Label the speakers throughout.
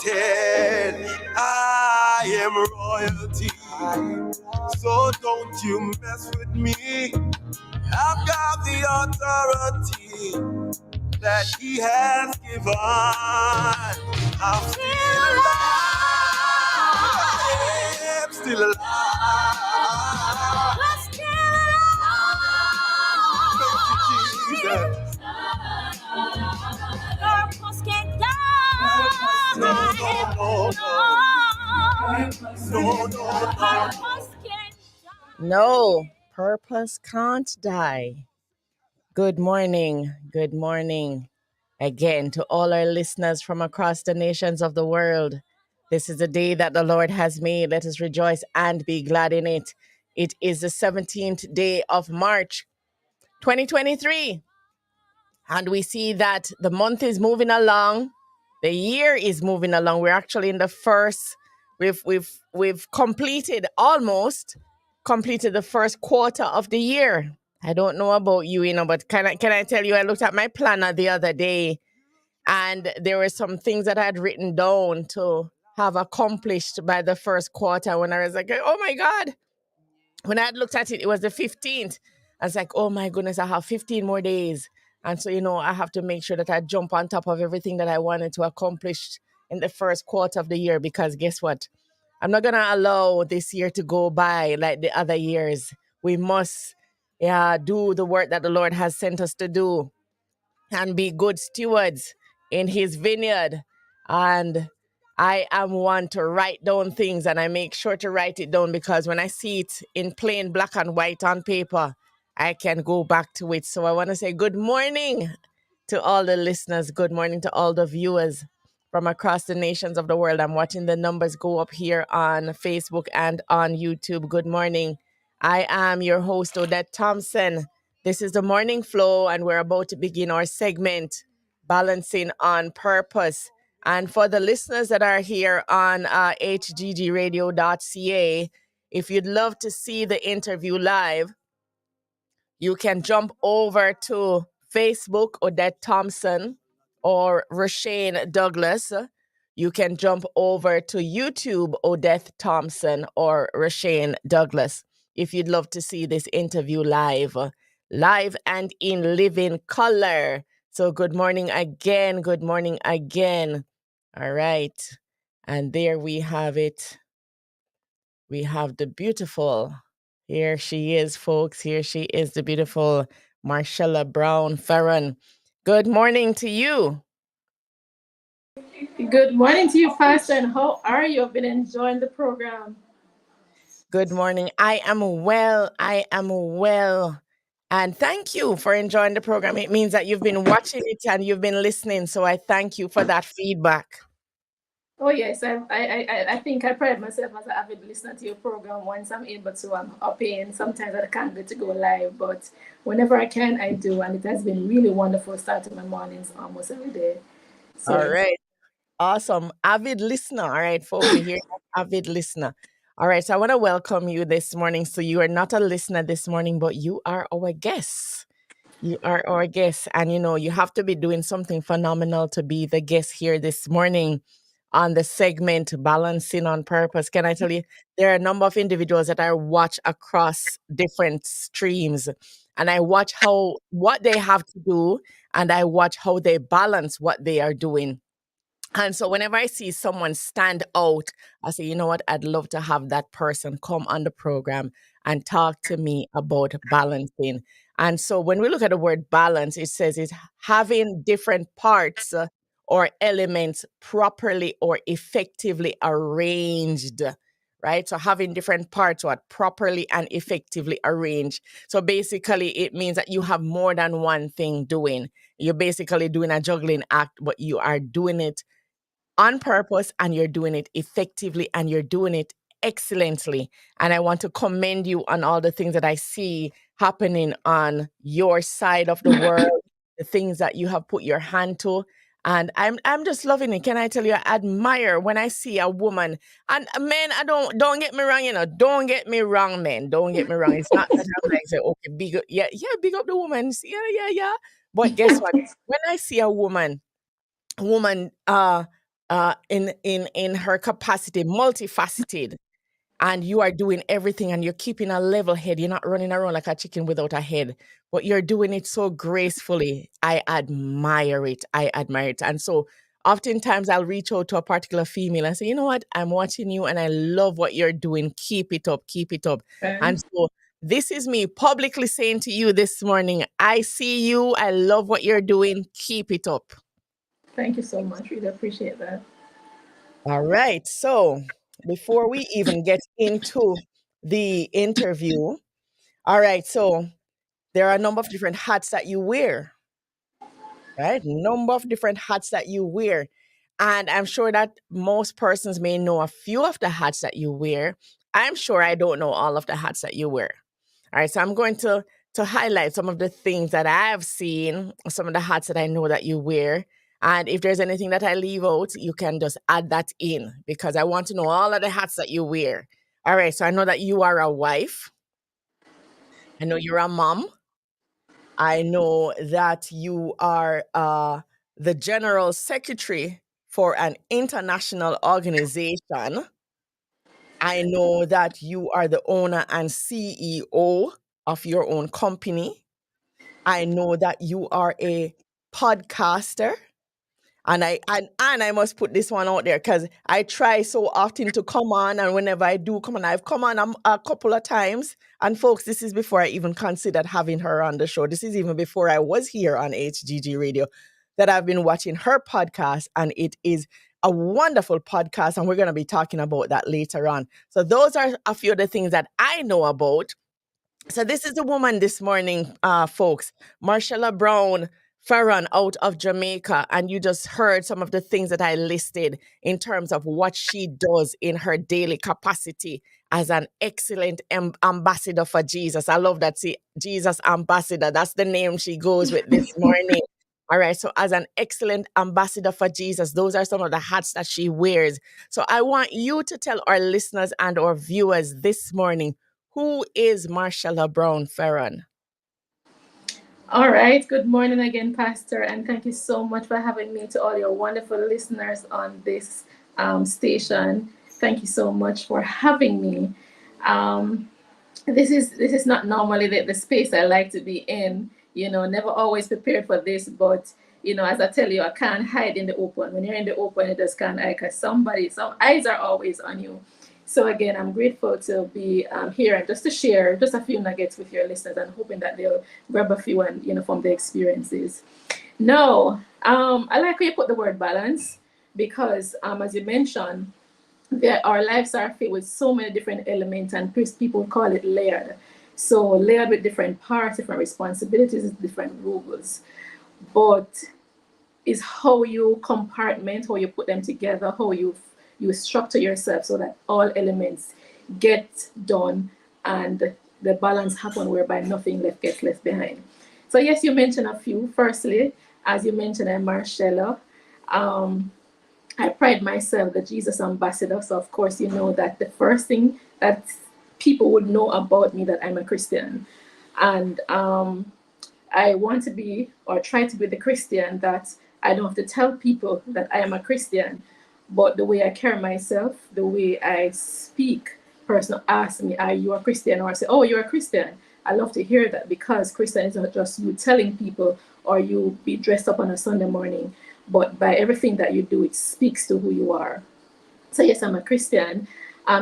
Speaker 1: anointed. I am royalty. So don't you mess with me. I've got the authority that he has given. I'm still alive. Still alive. Thank you, Jesus.
Speaker 2: Purpose can't die.
Speaker 1: No.
Speaker 2: No, purpose can't die. Good morning. Good morning again to all our listeners from across the nations of the world. This is the day that the Lord has made. Let us rejoice and be glad in it. It is the 17th day of March, 2023. And we see that the month is moving along. The year is moving along. We're actually in the first, we've almost completed the first quarter of the year. I don't know about you, but can I tell you, I looked at my planner the other day and there were some things that I had written down to have accomplished by the first quarter when I was like, oh my God. When I had looked at it, it was the 15th. I was like, oh my goodness, I have 15 more days. And so, I have to make sure that I jump on top of everything that I wanted to accomplish in the first quarter of the year, because guess what? I'm not going to allow this year to go by like the other years. We must do the work that the Lord has sent us to do and be good stewards in his vineyard. And I am one to write down things, and I make sure to write it down because when I see it in plain black and white on paper, I can go back to it. So I want to say good morning to all the listeners. Good morning to all the viewers from across the nations of the world. I'm watching the numbers go up here on Facebook and on YouTube. Good morning. I am your host, Odette Thompson. This is the Morning Flow, and we're about to begin our segment, Balancing on Purpose. And for the listeners that are here on hggradio.ca, if you'd love to see the interview live, you can jump over to Facebook, Odette Thompson, or Rashane Douglas. You can jump over to YouTube, Odette Thompson or Rashane Douglas, if you'd love to see this interview live and in living color. So good morning again. Good morning again. All right. And there we have it. We have the beautiful, here she is, folks. Here she is, the beautiful Marshella Brown-FEARON. Good morning to you.
Speaker 3: Good morning to you, Pastor, and how are you? I've been enjoying the program.
Speaker 2: Good morning. I am well. And thank you for enjoying the program. It means that you've been watching it and you've been listening. So I thank you for that feedback.
Speaker 3: Oh, yes. I think I pride myself as an avid listener to your program once I'm able to. I'm up in. Sometimes I can't get to go live, but whenever I can, I do. And it has been really wonderful starting my mornings almost every day. So,
Speaker 2: all right. Awesome. Avid listener. All right, folks, you hear that? Avid listener. All right, so I want to welcome you this morning. So you are not a listener this morning, but you are our guest. You are our guest. And, you have to be doing something phenomenal to be the guest here this morning on the segment Balancing on Purpose. Can I tell you, there are a number of individuals that I watch across different streams, and I watch what they have to do, and I watch how they balance what they are doing. And so whenever I see someone stand out, I say, you know what, I'd love to have that person come on the program and talk to me about balancing. And so when we look at the word balance, it says it's having different parts or elements properly or effectively arranged, right? So having different parts properly and effectively arranged. So basically it means that you have more than one thing doing. You're basically doing a juggling act, but you are doing it on purpose and you're doing it effectively and you're doing it excellently. And I want to commend you on all the things that I see happening on your side of the world, the things that you have put your hand to. And I'm just loving it. Can I tell you, I admire when I see a woman, and men, don't get me wrong, don't get me wrong, men, don't get me wrong. It's not that I'm like, say, okay, big up, big up the woman. Yeah. But guess what? When I see a woman in her capacity, multifaceted, and you are doing everything and you're keeping a level head. You're not running around like a chicken without a head, but you're doing it so gracefully. I admire it. I admire it. And so oftentimes I'll reach out to a particular female and say, you know what? I'm watching you and I love what you're doing. Keep it up. Keep it up.
Speaker 3: Okay.
Speaker 2: And so this is me publicly saying to you this morning, I see you. I love what you're doing. Keep it up.
Speaker 3: Thank you so much. Really appreciate that.
Speaker 2: All right. So before we even get into the interview, all right. So there are a number of different hats that you wear, right? Number of different hats that you wear. And I'm sure that most persons may know a few of the hats that you wear. I'm sure I don't know all of the hats that you wear. All right. So I'm going to highlight some of the things that I have seen, some of the hats that I know that you wear. And if there's anything that I leave out, you can just add that in because I want to know all of the hats that you wear. All right. So I know that you are a wife. I know you're a mom. I know that you are the general secretary for an international organization. I know that you are the owner and CEO of your own company. I know that you are a podcaster. And I must put this one out there because I try so often to come on, and whenever I do come on, I've come on a couple of times. And folks, this is before I even considered having her on the show. This is even before I was here on HGG Radio that I've been watching her podcast, and it is a wonderful podcast, and we're going to be talking about that later on. So those are a few of the things that I know about. So this is the woman this morning, folks, Marshella Brown-FEARON out of Jamaica. And you just heard some of the things that I listed in terms of what she does in her daily capacity as an excellent ambassador for Jesus. I love that. See, Jesus ambassador. That's the name she goes with this morning. All right. So as an excellent ambassador for Jesus, those are some of the hats that she wears. So I want you to tell our listeners and our viewers this morning, who is Marshella Brown-FEARON?
Speaker 3: All right. Good morning again, Pastor, and thank you so much for having me to all your wonderful listeners on this station. Thank you so much for having me. Um, this is not normally the space I like to be in. You know, never always prepared for this, but you know, as I tell you, I can't hide in the open. When you're in the open, you just can't hide because some eyes are always on you. So again, I'm grateful to be here and just to share just a few nuggets with your listeners and hoping that they'll grab a few and from their experiences. No, I like how you put the word balance because as you mentioned, our lives are filled with so many different elements, and people call it layered. So layered with different parts, different responsibilities, different rules. But is how you compartment, how you put them together, how you structure yourself so that all elements get done and the balance happen whereby nothing gets left behind. So yes, you mentioned a few. Firstly, as you mentioned, I'm Marshella. I pride myself the Jesus ambassador. So of course, you know that the first thing that people would know about me that I'm a Christian, and I want to be or try to be the Christian that I don't have to tell people that I am a Christian, but the way I carry myself, the way I speak, person ask me, are you a Christian? Or I say, oh, you're a Christian. I love to hear that because Christian is not just you telling people or you be dressed up on a Sunday morning, but by everything that you do, it speaks to who you are. So yes, I'm a Christian.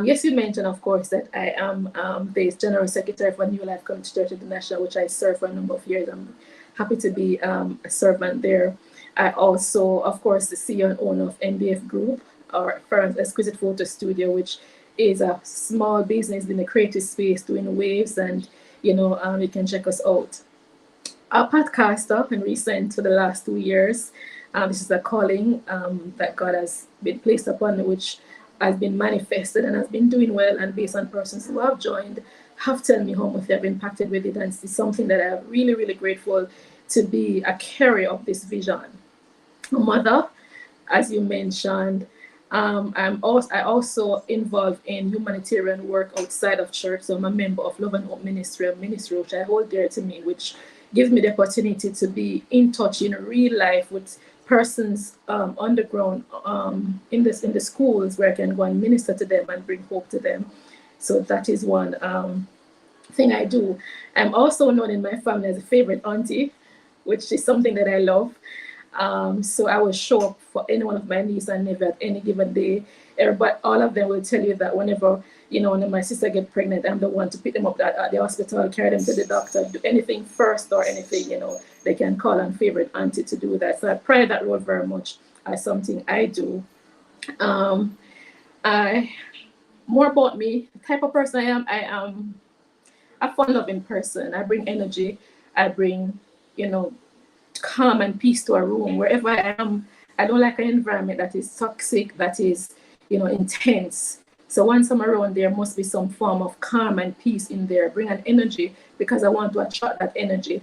Speaker 3: Yes, you mentioned, of course, that I am the General Secretary for New Life Community Church International, which I served for a number of years. I'm happy to be a servant there. I also, of course, the CEO and owner of NBF Group, or Farron's Exquisite Photo Studio, which is a small business in the creative space doing waves, and you can check us out. A podcaster and recent for the last 2 years. This is a calling that God has been placed upon me, which has been manifested and has been doing well. And based on persons who have joined, have told me how much they have impacted with it. And it's something that I'm really, really grateful to be a carrier of this vision. A mother, as you mentioned, I also involved in humanitarian work outside of church. So I'm a member of Love and Hope Ministry, a ministry which I hold dear to me, which gives me the opportunity to be in touch in real life with persons underground in the schools where I can go and minister to them and bring hope to them. So that is one thing I do. I'm also known in my family as a favorite auntie, which is something that I love. So I will show up for any one of my nieces and nephews at any given day. Everybody, all of them will tell you that whenever when my sister get pregnant, I'm the one to pick them up at the hospital, carry them to the doctor, do anything first or anything, they can call on favorite auntie to do that. So I pride that role very much as something I do. I More about me, the type of person I am a fun-loving person. I bring energy. I bring, calm and peace to a room wherever I am. I don't like an environment that is toxic, that is, intense. So once I'm around, there must be some form of calm and peace in there. Bring an energy because I want to attract that energy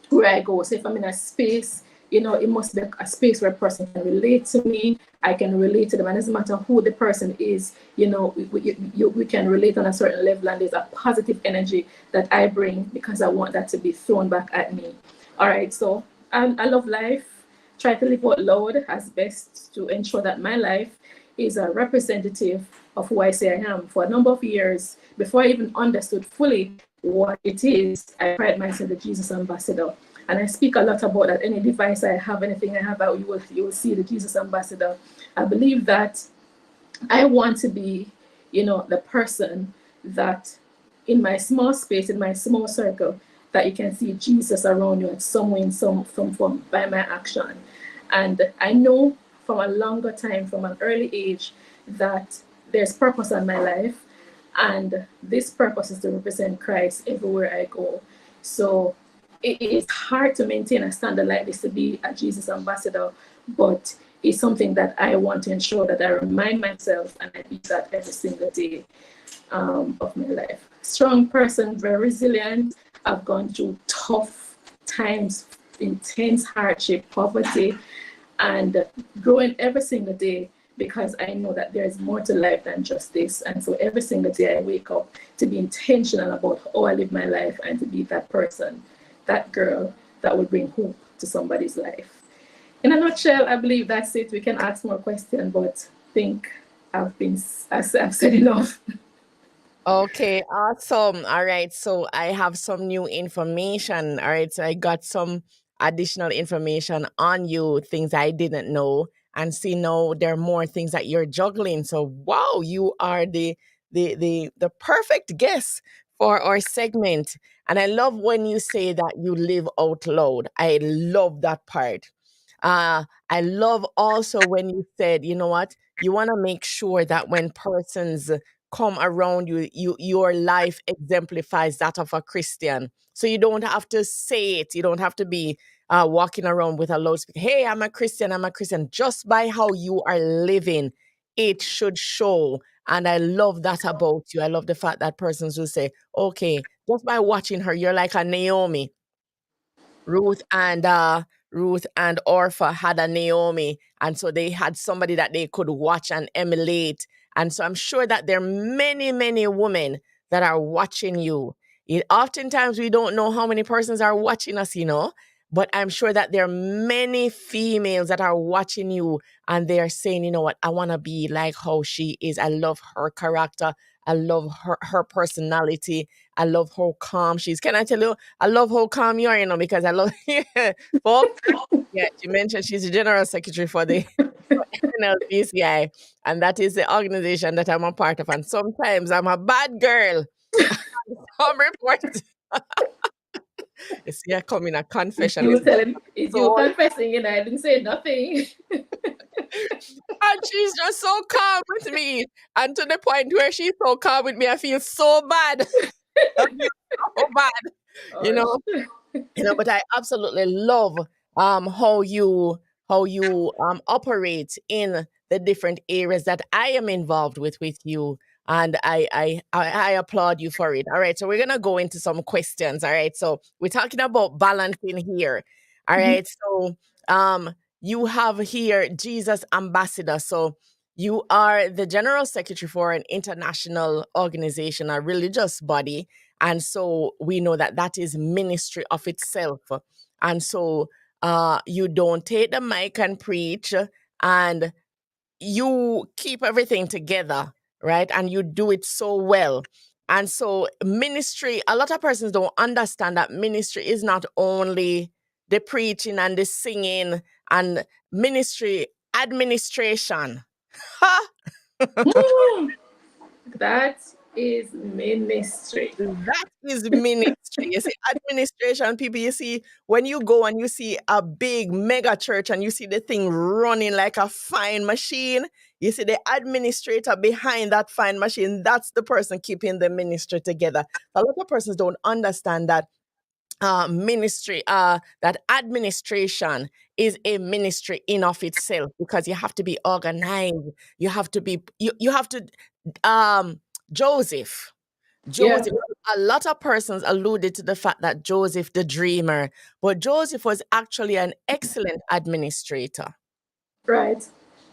Speaker 3: where I go. So if I'm in a space, it must be a space where a person can relate to me. I can relate to them. And it doesn't matter who the person is, we can relate on a certain level. And there's a positive energy that I bring because I want that to be thrown back at me. All right. So I love life. Try to live out loud as best to ensure that my life is a representative of who I say I am. For a number of years, before I even understood fully what it is, I pride myself the Jesus ambassador. And I speak a lot about that. Any device I have, anything I have, you will see the Jesus ambassador. I believe that I want to be, the person that in my small space, in my small circle, that you can see Jesus around you in some way, in some form by my action. And I know from a longer time, from an early age, that there's purpose in my life. And this purpose is to represent Christ everywhere I go. So it is hard to maintain a standard like this to be a Jesus ambassador, but it's something that I want to ensure that I remind myself and I do that every single day of my life. Strong person, very resilient. I've gone through tough times, intense hardship, poverty, and growing every single day because I know that there is more to life than just this. And so every single day I wake up to be intentional about how I live my life and to be that person, that girl that will bring hope to somebody's life. In a nutshell, I believe that's it. We can ask more questions, but I think I've said enough.
Speaker 2: Okay, awesome. All right, so I have some new information. All right, so I got some additional information on you, things I didn't know, and see now there are more things that you're juggling. So wow, you are the perfect guest for our segment. And I love when you say that you live out loud. I love that part. I love also when you said, you know what, you want to make sure that when persons come around you, your life exemplifies that of a Christian. So you don't have to say it. You don't have to be walking around with a loudspeaker. Hey, I'm a Christian. I'm a Christian. Just by how you are living, it should show. And I love that about you. I love the fact that persons will say, okay, just by watching her, you're like a Naomi. Ruth and Orpha had a Naomi, and so they had somebody that they could watch and emulate. And so I'm sure that there are many, many women that are watching you. Oftentimes we don't know how many persons are watching us, but I'm sure that there are many females that are watching you and they're saying, you know what, I want to be like how she is. I love her character. I love her personality. I love how calm she is. Can I tell you, I love how calm you are, because I love, folks. Yeah, she mentioned she's the general secretary for the NLPCI, and that is the organization that I'm a part of. And sometimes I'm a bad girl. Some report. You see, I come in a confession.
Speaker 3: You tell him, is you
Speaker 2: So,
Speaker 3: confessing, I didn't say nothing.
Speaker 2: and she's just so calm with me. And to the point where she's so calm with me, I feel so bad. I feel so bad, you know. But I absolutely love how you operate in the different areas that I am involved with you, and I applaud you for it. All right, so we're gonna go into some questions. All right, so we're talking about balancing here. All right, so you have here Jesus Ambassador. So you are the general secretary for an international organization, a religious body, and so we know that that is ministry of itself. And so you don't take the mic and preach, and you keep everything together, right? And you do it so well. And so ministry, a lot of persons don't understand that ministry is not only the preaching and the singing, and ministry administration. Ha!
Speaker 3: That is ministry.
Speaker 2: That is ministry. You see, administration people, you see, when you go and you see a big mega church and you see the thing running like a fine machine, you see the administrator behind that fine machine, that's the person keeping the ministry together. A lot of persons don't understand that ministry, that administration is a ministry in of itself, because you have to be organized. You have to be, you have to, um, Joseph.
Speaker 3: Yeah,
Speaker 2: Joseph, a lot of persons alluded to the fact that Joseph the dreamer, but Joseph was actually an excellent administrator.
Speaker 3: right.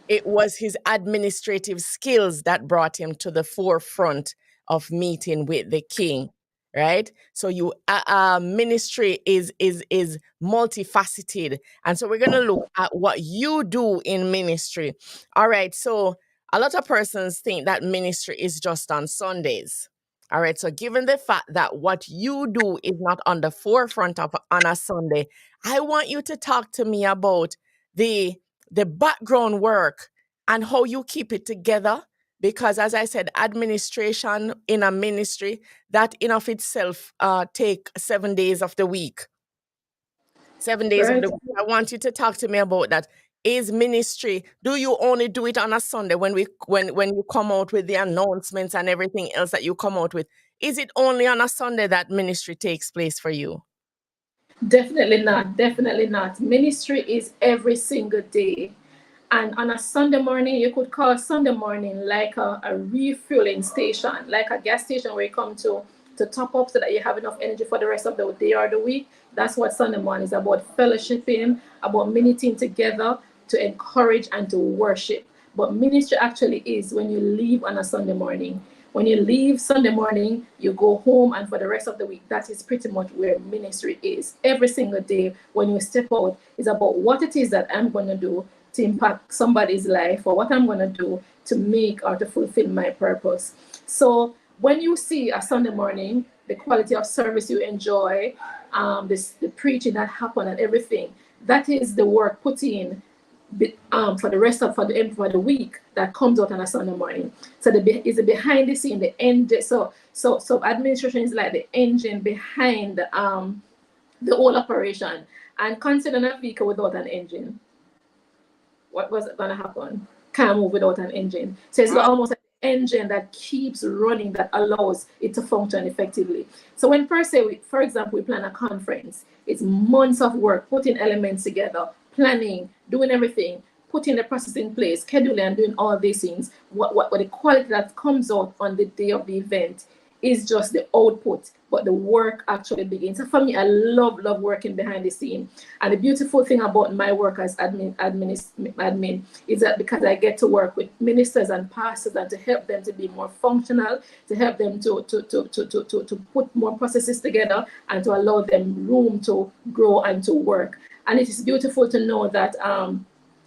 Speaker 2: It was his administrative skills that brought him to the forefront of meeting with the king, right? So you ministry is multifaceted, and so we're gonna look at what you do in ministry. All right, so a lot of persons think that ministry is just on Sundays. All right, so given the fact that what you do is not on the forefront of on a Sunday, I want you to talk to me about the background work and how you keep it together, because as I said, administration in a ministry, that in of itself take 7 days of the week. 7 days of
Speaker 3: Right.
Speaker 2: the week. I want you to talk to me about that. Is ministry, do you only do it on a Sunday when you come out with the announcements and everything else that you come out with? Is it only on a Sunday that ministry takes place for you?
Speaker 3: Definitely not. Definitely not. Ministry is every single day. And on a Sunday morning, you could call Sunday morning like a refueling station, like a gas station where you come to top up so that you have enough energy for the rest of the day or the week. That's what Sunday morning is about: fellowshipping, about meeting together to encourage and to worship. But ministry actually is when you leave on a Sunday morning. When you leave Sunday morning, you go home, and for the rest of the week, that is pretty much where ministry is. Every single day, when you step out, is about what it is that I'm going to do to impact somebody's life, or what I'm going to do to make or to fulfill my purpose. So when you see a Sunday morning, the quality of service you enjoy, the preaching that happened and everything, that is the work put in for the rest of for the week that comes out on a Sunday morning. So is the behind the scene, the engine. So administration is like the engine behind the whole operation. And consider a vehicle without an engine. What was going to happen? Can't move without an engine. So it's almost like an engine that keeps running, that allows it to function effectively. So when per se, for example, we plan a conference, it's months of work, putting elements together, planning, doing everything, putting the process in place, scheduling, and doing all these things. What the quality that comes out on the day of the event is just the output, but the work actually begins. So for me, I love working behind the scene. And the beautiful thing about my work as admin is that because I get to work with ministers and pastors and to help them to be more functional, to help them to put more processes together and to allow them room to grow and to work. And it is beautiful to know that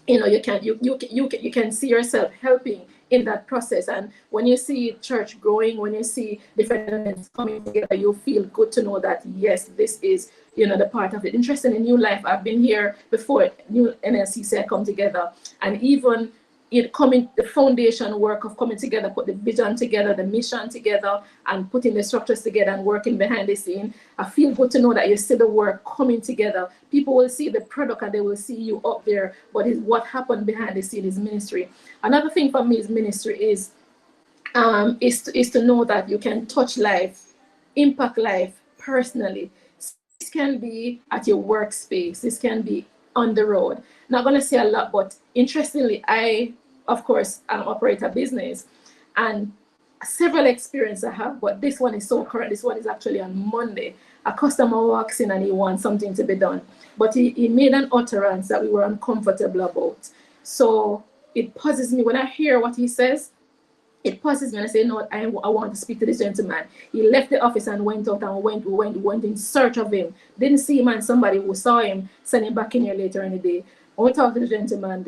Speaker 3: you can see yourself helping in that process. And when you see church growing, when you see different elements coming together, you feel good to know that yes, this is the part of it. Interesting, in New Life, I've been here before New NLCC come together, and even the foundation work of coming together, put the vision together, the mission together, and putting the structures together and working behind the scene. I feel good to know that you see the work coming together. People will see the product and they will see you up there, but what happened behind the scene is ministry. Another thing for me is ministry is to know that you can touch life, impact life personally. This can be at your workspace. This can be on the road. Not going to say a lot, but interestingly, I, of course, operate a business, and several experiences I have, but this one is so current. This one is actually on Monday. A customer walks in and he wants something to be done, but he made an utterance that we were uncomfortable about. So it pauses me when I hear what he says. it passes me and I say, no, I want to speak to this gentleman. He left the office and went out and went in search of him. Didn't see him, and somebody who saw him sent him back in here later in the day. When we talked to the gentleman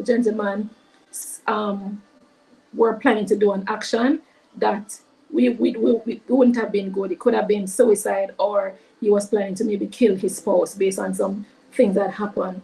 Speaker 3: were planning to do an action that we wouldn't have been good. It could have been suicide, or he was planning to maybe kill his spouse based on some things that happened.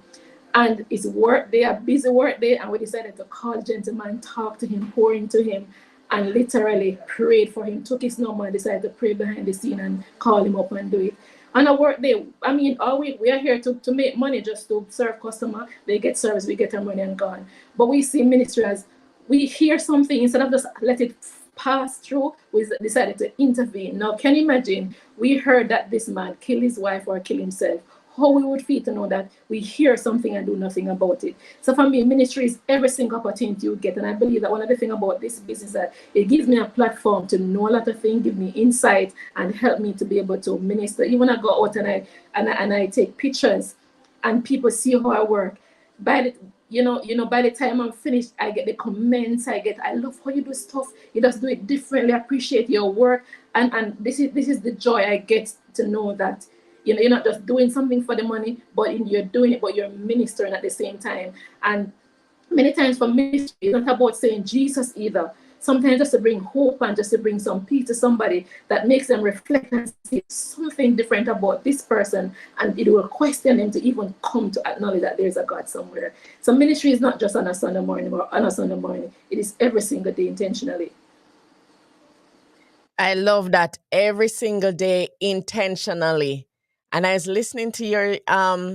Speaker 3: And it's work day, a busy work day, and we decided to call the gentleman, talk to him, pour into him, and literally prayed for him. Took his number and decided to pray behind the scene and call him up and do it. On a work day, I mean, all we are here to make money, just to serve customer. They get service, we get our money and gone. But we see ministry as, we hear something, instead of just let it pass through, we decided to intervene. Now, can you imagine, we heard that this man killed his wife or kill himself, how we would feel to know that we hear something and do nothing about it. So for me, ministry is every single opportunity you get. And I believe that one of the things about this business is that it gives me a platform to know a lot of things, give me insight, and help me to be able to minister. Even I go out and I take pictures and people see how I work. By the time I'm finished, I get the comments. I love how you do stuff. You just do it differently. I appreciate your work, and this is the joy I get to know that you're not just doing something for the money, but you're doing it, but you're ministering at the same time. And many times for ministry, it's not about saying Jesus either. Sometimes just to bring hope and just to bring some peace to somebody that makes them reflect and see something different about this person, and it will question them to even come to acknowledge that there's a God somewhere. So ministry is not just on a Sunday morning or on a Sunday morning. It is every single day intentionally.
Speaker 2: I love that, every single day intentionally. And I was listening to your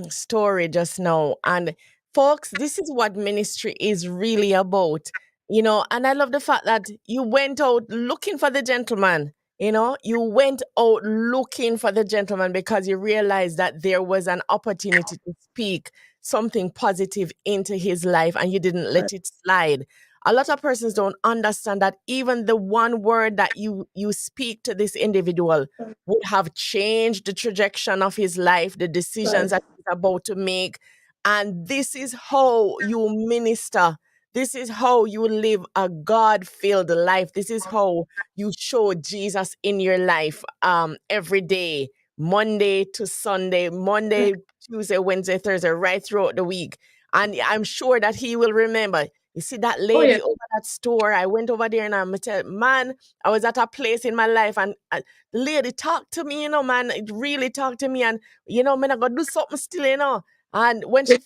Speaker 2: story just now. And folks, this is what ministry is really about. And I love the fact that you went out looking for the gentleman. You went out looking for the gentleman because you realized that there was an opportunity to speak something positive into his life, and you didn't let it slide. A lot of persons don't understand that even the one word that you speak to this individual would have changed the trajectory of his life, the decisions
Speaker 3: Right.
Speaker 2: that he's about to make. And this is how you minister. This is how you live a God-filled life. This is how you show Jesus in your life every day, Monday to Sunday, Monday, Tuesday, Wednesday, Thursday, right throughout the week. And I'm sure that he will remember. You see that
Speaker 3: Oh yeah.
Speaker 2: lady over that store? I went over there and I'm tell, man, I was at a place in my life, and the lady talked to me, man. It really talked to me, and man, I gotta do something still. And when she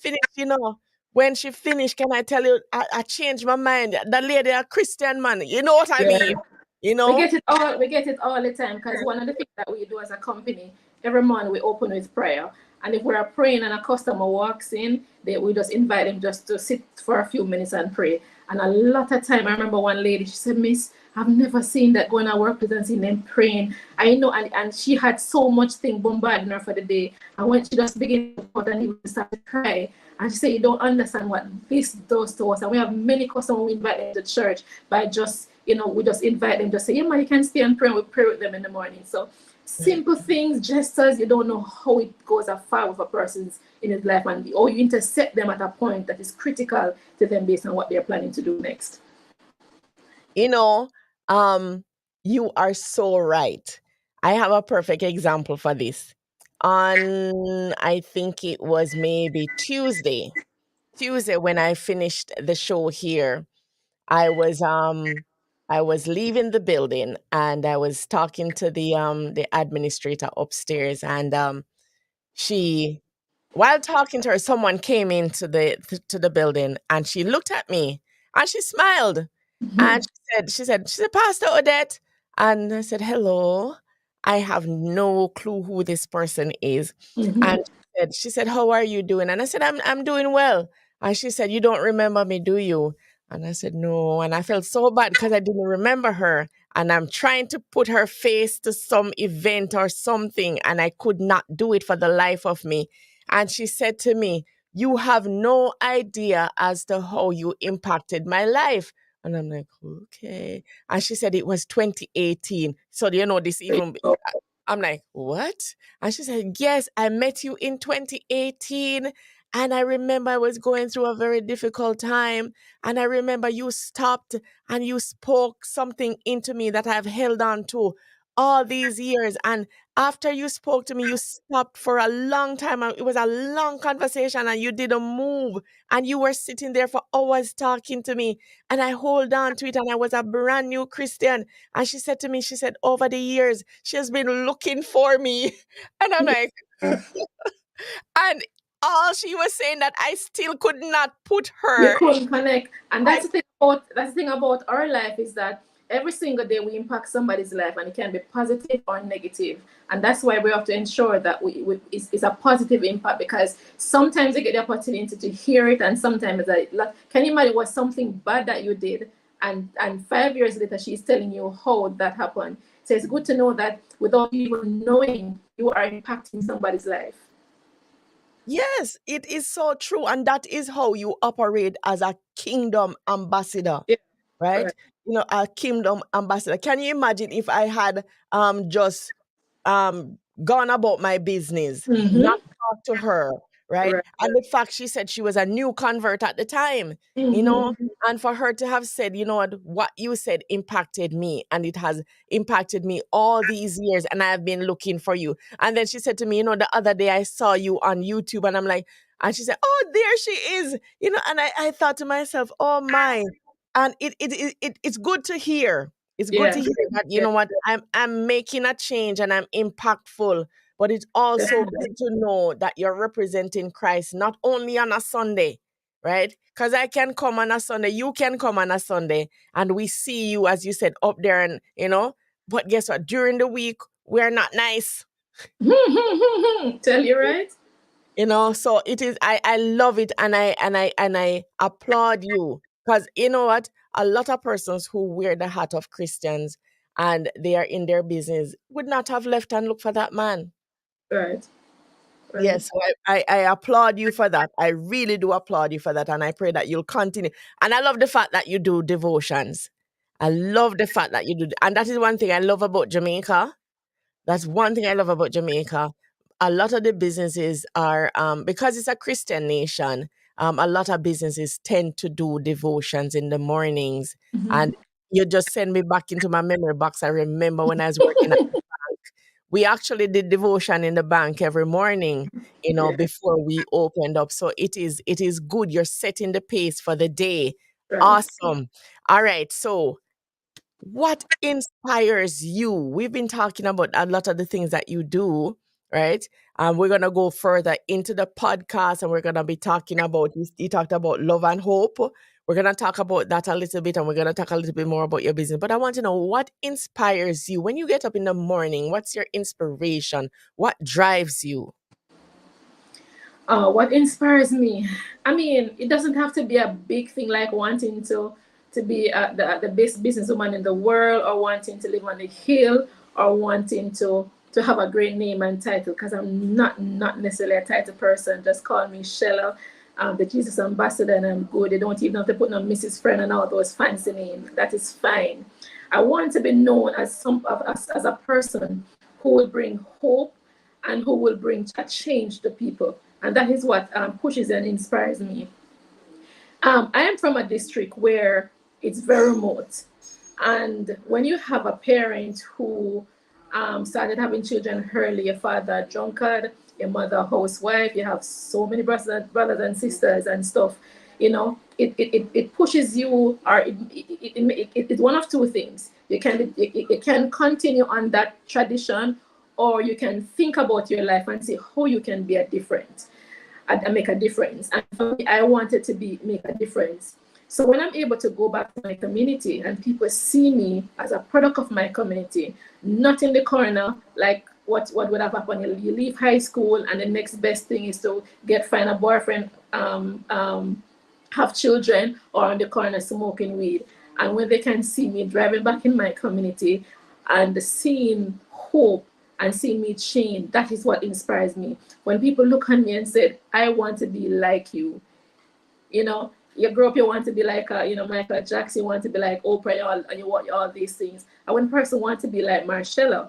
Speaker 2: finished, can I tell you, I changed my mind. That lady a Christian, man. You know what I
Speaker 3: Yeah.
Speaker 2: mean? You
Speaker 3: We
Speaker 2: know?
Speaker 3: get it all. We get it all the time, because one of the things that we do as a company, every morning we open with prayer, and if we are praying and a customer walks in, we just invite them just to sit for a few minutes and pray. And a lot of time, I remember one lady, she said, "Miss, I've never seen that going to work and seeing them praying. I know," and she had so much thing bombarding her for the day. And when she just began to put and even start to cry, and she said, "You don't understand what this does to us." And we have many customers we invite them to church by just, we just invite them, just say, "Yeah, man, you can stay and pray." And we pray with them in the morning. So simple things, gestures, you don't know how it goes afar with a person's in his life, or you intercept them at a point that is critical to them based on what they're planning to do next.
Speaker 2: You know, you are so right. I have a perfect example for this. On, I think it was maybe Tuesday when I finished the show here, I was leaving the building, and I was talking to the administrator upstairs, and she while talking to her, someone came into the building, and she looked at me and she smiled, and she said, "Pastor Odette," and I said, "Hello." I have no clue who this person is, and she said, "How are you doing?" And I said, "I'm doing well." And she said, "You don't remember me, do you?" And I said, "No." And I felt so bad because I didn't remember her. And I'm trying to put her face to some event or something, and I could not do it for the life of me. And she said to me, "You have no idea as to how you impacted my life." And I'm like, "Okay." And she said it was 2018. So, this even, I'm like, "What?" And she said, "Yes, I met you in 2018. And I remember I was going through a very difficult time. And I remember you stopped and you spoke something into me that I've held on to all these years. And after you spoke to me, you stopped for a long time. And it was a long conversation and you didn't move. And you were sitting there for hours talking to me. And I hold on to it. And I was a brand new Christian. And she said to me, she said, over the years, she has been looking for me. And I'm like, and all she was saying that I still could not put
Speaker 3: We
Speaker 2: her.
Speaker 3: couldn't connect. And
Speaker 2: I,
Speaker 3: that's the thing about our life is that every single day we impact somebody's life, and it can be positive or negative. And that's why we have to ensure that it's a positive impact, because sometimes you get the opportunity to hear it, and sometimes it's like, can you imagine what something bad that you did, and 5 years later she's telling you how that happened. So it's good to know that without even knowing, you are impacting somebody's life.
Speaker 2: yes, it is so true. And that is how you operate as a kingdom ambassador,
Speaker 3: Yeah,
Speaker 2: right?
Speaker 3: correct.
Speaker 2: A kingdom ambassador. Can you imagine if I had just gone about my business, not
Speaker 3: Mm-hmm.
Speaker 2: talked to her, right?
Speaker 3: Correct.
Speaker 2: And the fact she said she was a new convert at the time, you know,
Speaker 3: Mm-hmm.
Speaker 2: and for her to have said, you know what you said impacted me, and it has impacted me all these years, and I've been looking for you. And then she said to me, the other day I saw you on YouTube, and I'm like, and she said, oh, there she is, and I thought to myself, oh my, and it's good to hear. It's good
Speaker 3: Yeah.
Speaker 2: to hear that,
Speaker 3: Yeah.
Speaker 2: what, I'm making a change and I'm impactful. But it's also good to know that you're representing Christ not only on a Sunday, right? Because I can come on a Sunday, you can come on a Sunday, and we see you, as you said, up there, and but guess what? During the week, we're not nice.
Speaker 3: Tell you right.
Speaker 2: So it is. I love it, and I applaud you, because you know what, a lot of persons who wear the hat of Christians and they are in their business would not have left and looked for that man.
Speaker 3: Right. Right.
Speaker 2: Yes, so I applaud you for that. I really do applaud you for that, and I pray that you'll continue. And I love the fact that you do devotions. I love the fact that you do, and that is one thing I love about Jamaica. That's one thing I love about Jamaica. A lot of the businesses are, because it's a Christian nation, a lot of businesses tend to do devotions in the mornings.
Speaker 3: Mm-hmm.
Speaker 2: And you just send me back into my memory box. I remember when I was working at the bank, we actually did devotion in the bank every morning,
Speaker 3: Yeah.
Speaker 2: before we opened up. So it is good. You're setting the pace for the day.
Speaker 3: Right.
Speaker 2: Awesome. All right. So what inspires you? We've been talking about a lot of the things that you do, right? We're gonna go further into the podcast, and we're gonna be talking about. You talked about love and hope. We're gonna talk about that a little bit, and we're gonna talk a little bit more about your business. But I want to know, what inspires you when you get up in the morning. What's your inspiration? What drives you?
Speaker 3: What inspires me? I mean, it doesn't have to be a big thing like wanting to be the best businesswoman in the world, or wanting to live on the hill, or wanting to have a great name and title. Because I'm not necessarily a title person. Just call me Shella, the Jesus ambassador, and I'm good. They don't even have to put no Mrs. Friend and all those fancy names. That is fine. I want to be known as a person who will bring hope and who will bring a change to people. And that is what pushes and inspires me. I am from a district where it's very remote. And when you have a parent who started having children early, your father a drunkard, your mother a housewife, you have so many brothers and sisters and stuff, it pushes you, or it's one of two things. You can continue on that tradition, or you can think about your life and see how you can be a different and make a difference. And for me, I wanted to make a difference. So when I'm able to go back to my community and people see me as a product of my community, not in the corner like what would have happened. You leave high school and the next best thing is to find a boyfriend, have children, or on the corner smoking weed. And when they can see me driving back in my community and seeing hope and seeing me change, that is what inspires me. When people look at me and say, I want to be like you, you grow up, you want to be like, Michael Jackson, you want to be like Oprah, and you want all these things. And when a person wants to be like Marshella,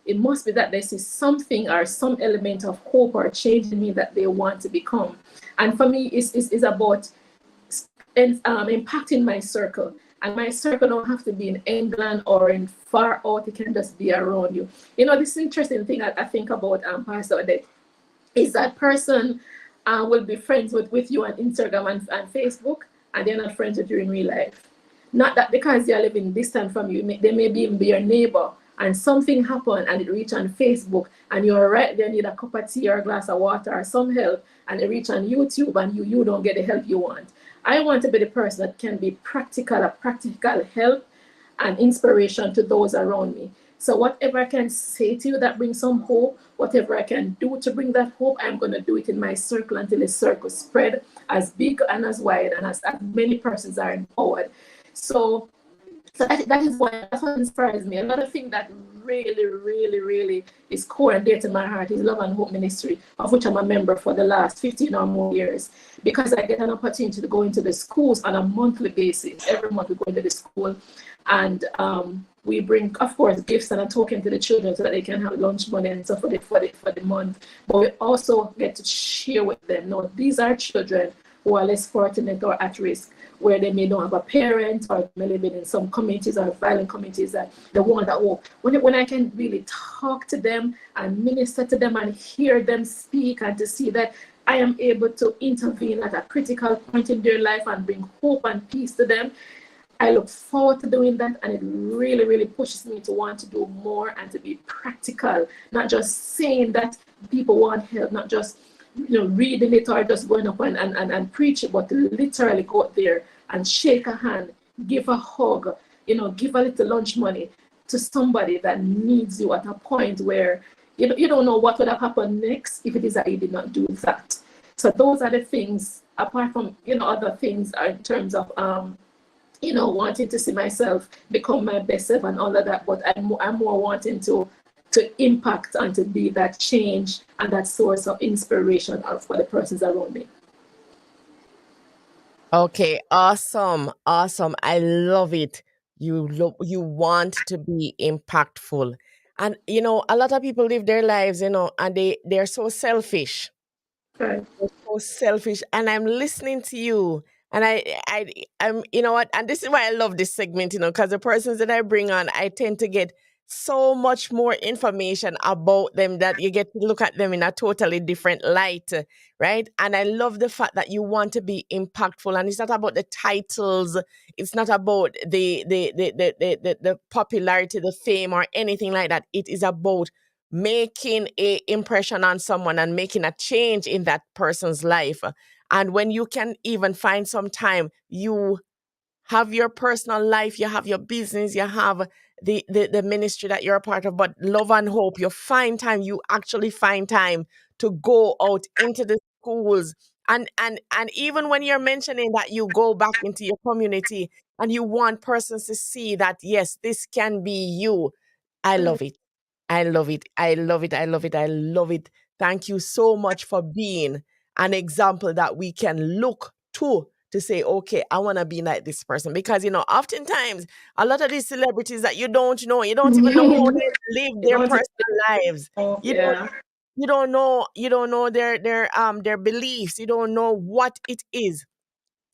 Speaker 3: it must be that they see something or some element of hope or change in me that they want to become. And for me, it's about impacting my circle. And my circle don't have to be in England or in far out. It can just be around you. You know, this interesting thing I think about Pastor Odette is that person will be friends with you on Instagram and Facebook, and they're not friends with you in real life. Not that because they are living distant from you, they may even be your neighbor, and something happened and it reached on Facebook, and you're right there, need a cup of tea or a glass of water or some help, and it reach on YouTube, and you don't get the help you want. I want to be the person that can be practical, a practical help and inspiration to those around me. So whatever I can say to you that brings some hope, whatever I can do to bring that hope, I'm going to do it in my circle until the circle spread as big and as wide and as many persons are empowered. So that is that's what inspires me. Another thing that really, really, really is core and dear to my heart is Love and Hope Ministry, of which I'm a member for the last 15 or more years, because I get an opportunity to go into the schools on a monthly basis. Every month we go into the school, and we bring, of course, gifts and a token to the children so that they can have lunch money and stuff for the month. But we also get to share with them. No, these are children who are less fortunate or at risk, where they may not have a parent, or may live in some communities or violent communities that they want that hope. When I can really talk to them and minister to them and hear them speak, and to see that I am able to intervene at a critical point in their life and bring hope and peace to them, I look forward to doing that, and it really, really pushes me to want to do more and to be practical, not just saying that people want help, not just reading it or just going up and preach it, but to literally go out there and shake a hand, give a hug, give a little lunch money to somebody that needs you at a point where you don't know what would have happened next if it is that you did not do that. So those are the things, apart from other things in terms of wanting to see myself become my best self and all of that, but I'm more wanting to impact and to be that change and that source of inspiration for the persons around me.
Speaker 2: Okay, awesome, awesome. I love it. You want to be impactful, and a lot of people live their lives, and they're so selfish.
Speaker 3: Right.
Speaker 2: You're so selfish, and I'm listening to you, and I'm what, and this is why I love this segment, because the persons that I bring on, I tend to get so much more information about them, that you get to look at them in a totally different light, right? And I love the fact that you want to be impactful, and it's not about the titles, it's not about the popularity, the fame, or anything like that. It is about making a impression on someone and making a change in that person's life. And when you can even find some time, you have your personal life, you have your business, you have the ministry that you're a part of, but Love and Hope, you actually find time to go out into the schools. And even when you're mentioning that you go back into your community and you want persons to see that, yes, this can be you. I love it. I love it. I love it. I love it. I love it. Thank you so much for being an example that we can look to say, okay, I want to be like this person. Because, oftentimes a lot of these celebrities that you don't know, you don't even know how they live their personal lives. You don't
Speaker 3: Yeah.
Speaker 2: you don't know their beliefs. You don't know what it is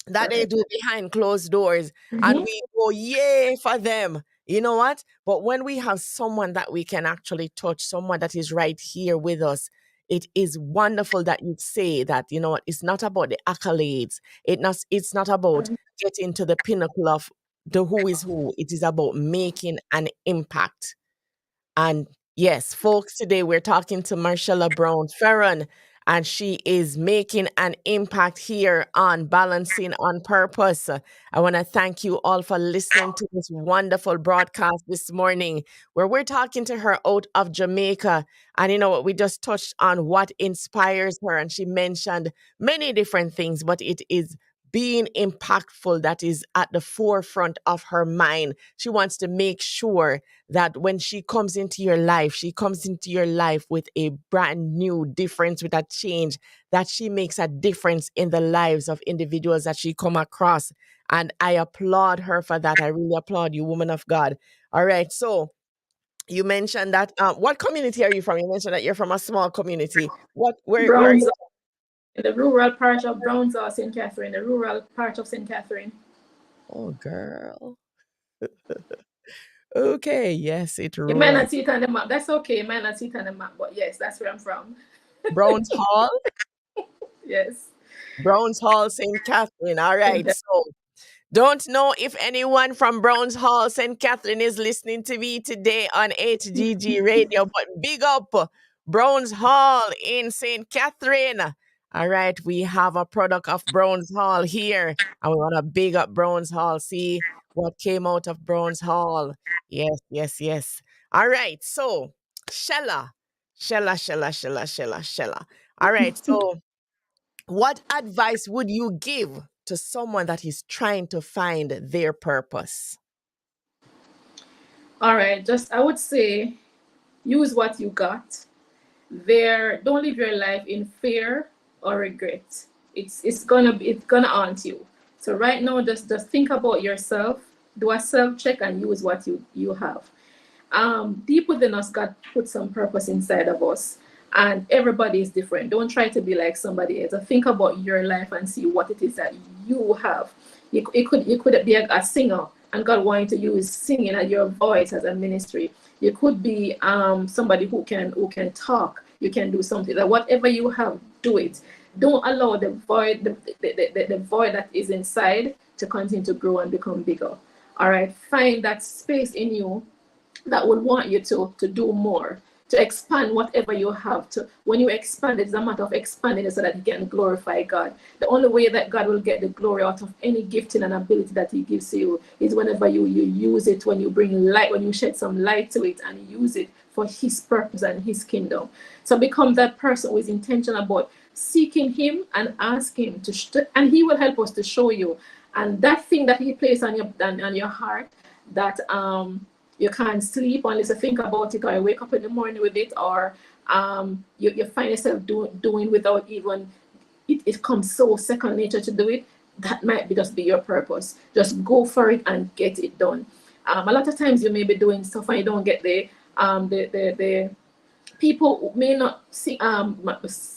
Speaker 2: that they
Speaker 3: Right.
Speaker 2: do behind closed doors, and
Speaker 3: Mm-hmm.
Speaker 2: we go yay for them. You know what? But when we have someone that we can actually touch, someone that is right here with us, it is wonderful that you say that, what, it's not about the accolades. It's not about getting to the pinnacle of the who is who. It is about making an impact. And yes, folks, today we're talking to Marshella Brown-FEARON, and she is making an impact here on Balancing on Purpose. I want to thank you all for listening to this wonderful broadcast this morning, where we're talking to her out of Jamaica. And you know what? We just touched on what inspires her, and she mentioned many different things, but it is being impactful that is at the forefront of her mind. She wants to make sure that when she comes into your life, she comes into your life with a brand new difference, with a change, that she makes a difference in the lives of individuals that she come across. And I applaud her for that. I really applaud you, woman of God. All right. So you mentioned that, what community are you from? You mentioned that you're from a small community. Where are
Speaker 3: Browns.
Speaker 2: you?
Speaker 3: In the rural part of Brownsville, St. Catherine, the rural part of St. Catherine.
Speaker 2: Oh, girl. Okay, yes, it
Speaker 3: You might
Speaker 2: rural.
Speaker 3: not see it on the map. That's okay. You might not see it on the map, but yes, that's where I'm from.
Speaker 2: Browns Hall,
Speaker 3: Yes.
Speaker 2: Browns Hall, St. Catherine. All
Speaker 3: St.
Speaker 2: right, so don't know if anyone from Browns Hall, St. Catherine is listening to me today on HGG Radio, but big up Browns Hall in St. Catherine. All right, we have a product of Browns Hall here, and we want to big up Browns Hall. See what came out of Browns Hall. Yes, yes, yes. All right, so Shella, Shella. All right, so what advice would you give to someone that is trying to find their purpose?
Speaker 3: All right. Just I would say use what you got. Don't live your life in fear or regret. It's gonna haunt you. So right now, just think about yourself, do a self check, and use what you have. Deep within us, God put some purpose inside of us, and everybody is different. Don't try to be like somebody else. So think about your life and see what it is that you have. You could be a singer, and God wanted to use singing and your voice as a ministry. You could be somebody who can talk. You can do something that whatever you have, do it. Don't allow the void that is inside to continue to grow and become bigger. All right, find that space in you that will want you to do more, to expand whatever you have. To when you expand, it's a matter of expanding it so that you can glorify God. The only way that God will get the glory out of any gifting and ability that He gives you is whenever you use it, when you bring light, when you shed some light to it and use it for His purpose and His kingdom. So become that person who is intentional about seeking Him and ask Him and He will help us to show you. And that thing that He placed on your heart, that you can't sleep unless you think about it, or you wake up in the morning with it, or you find yourself doing without even it comes so second nature to do it. That might just be your purpose. Just go for it and get it done. A lot of times you may be doing stuff and you don't get the people may not see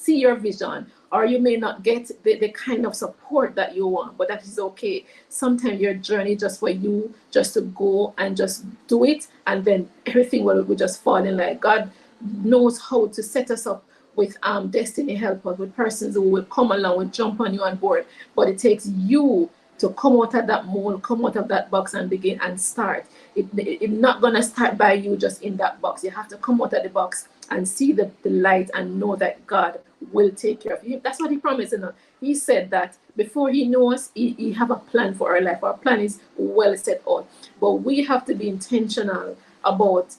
Speaker 3: your vision, or you may not get the kind of support that you want, but that is okay. Sometimes your journey just for you just to go and just do it, and then everything will just fall in. Like God knows how to set us up with destiny helpers, with persons who will come along, will jump on you on board, but it takes you to come out of that mold, come out of that box and begin and start. It's not going to start by you just in that box. You have to come out of the box and see the light and know that God will take care of you. That's what He promised. He said that before He knows, he have a plan for our life. Our plan is well set out. But we have to be intentional about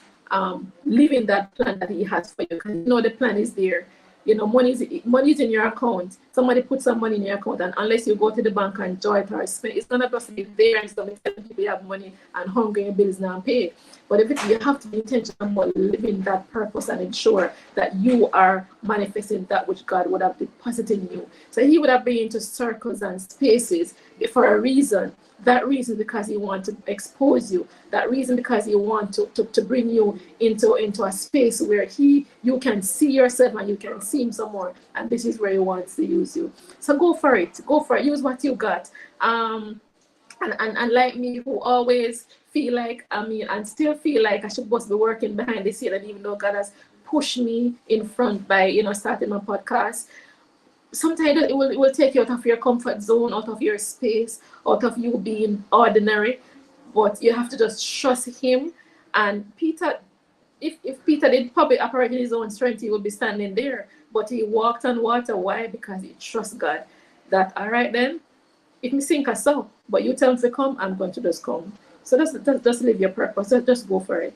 Speaker 3: living that plan that He has for you. Because you know the plan is there. You know, money's in your account. Somebody put some money in your account, and unless you go to the bank and draw it or spend, it's gonna just be there and stuff. Telling people you have money and hungry your bills now and pay. But you have to be intentional about living that purpose and ensure that you are manifesting that which God would have deposited in you. So He would have been into circles and spaces for a reason. That reason because He wants to expose you. That reason because He wants to bring you into a space where you can see yourself and you can see Him some more. And this is where He wants to use you. So go for it. Go for it. Use what you got. And like me, who always feel like, and still feel like I should just be working behind the scene, and even though God has pushed me in front by starting my podcast, sometimes it will take you out of your comfort zone, out of your space, out of you being ordinary. But you have to just trust Him. And Peter, if Peter did probably operate in his own strength, he would be standing there. But he walked on water. Why? Because he trusts God. That all right then, if me sink or so, but you tell me to come, I'm going to just come. So just live your purpose. Just go for it.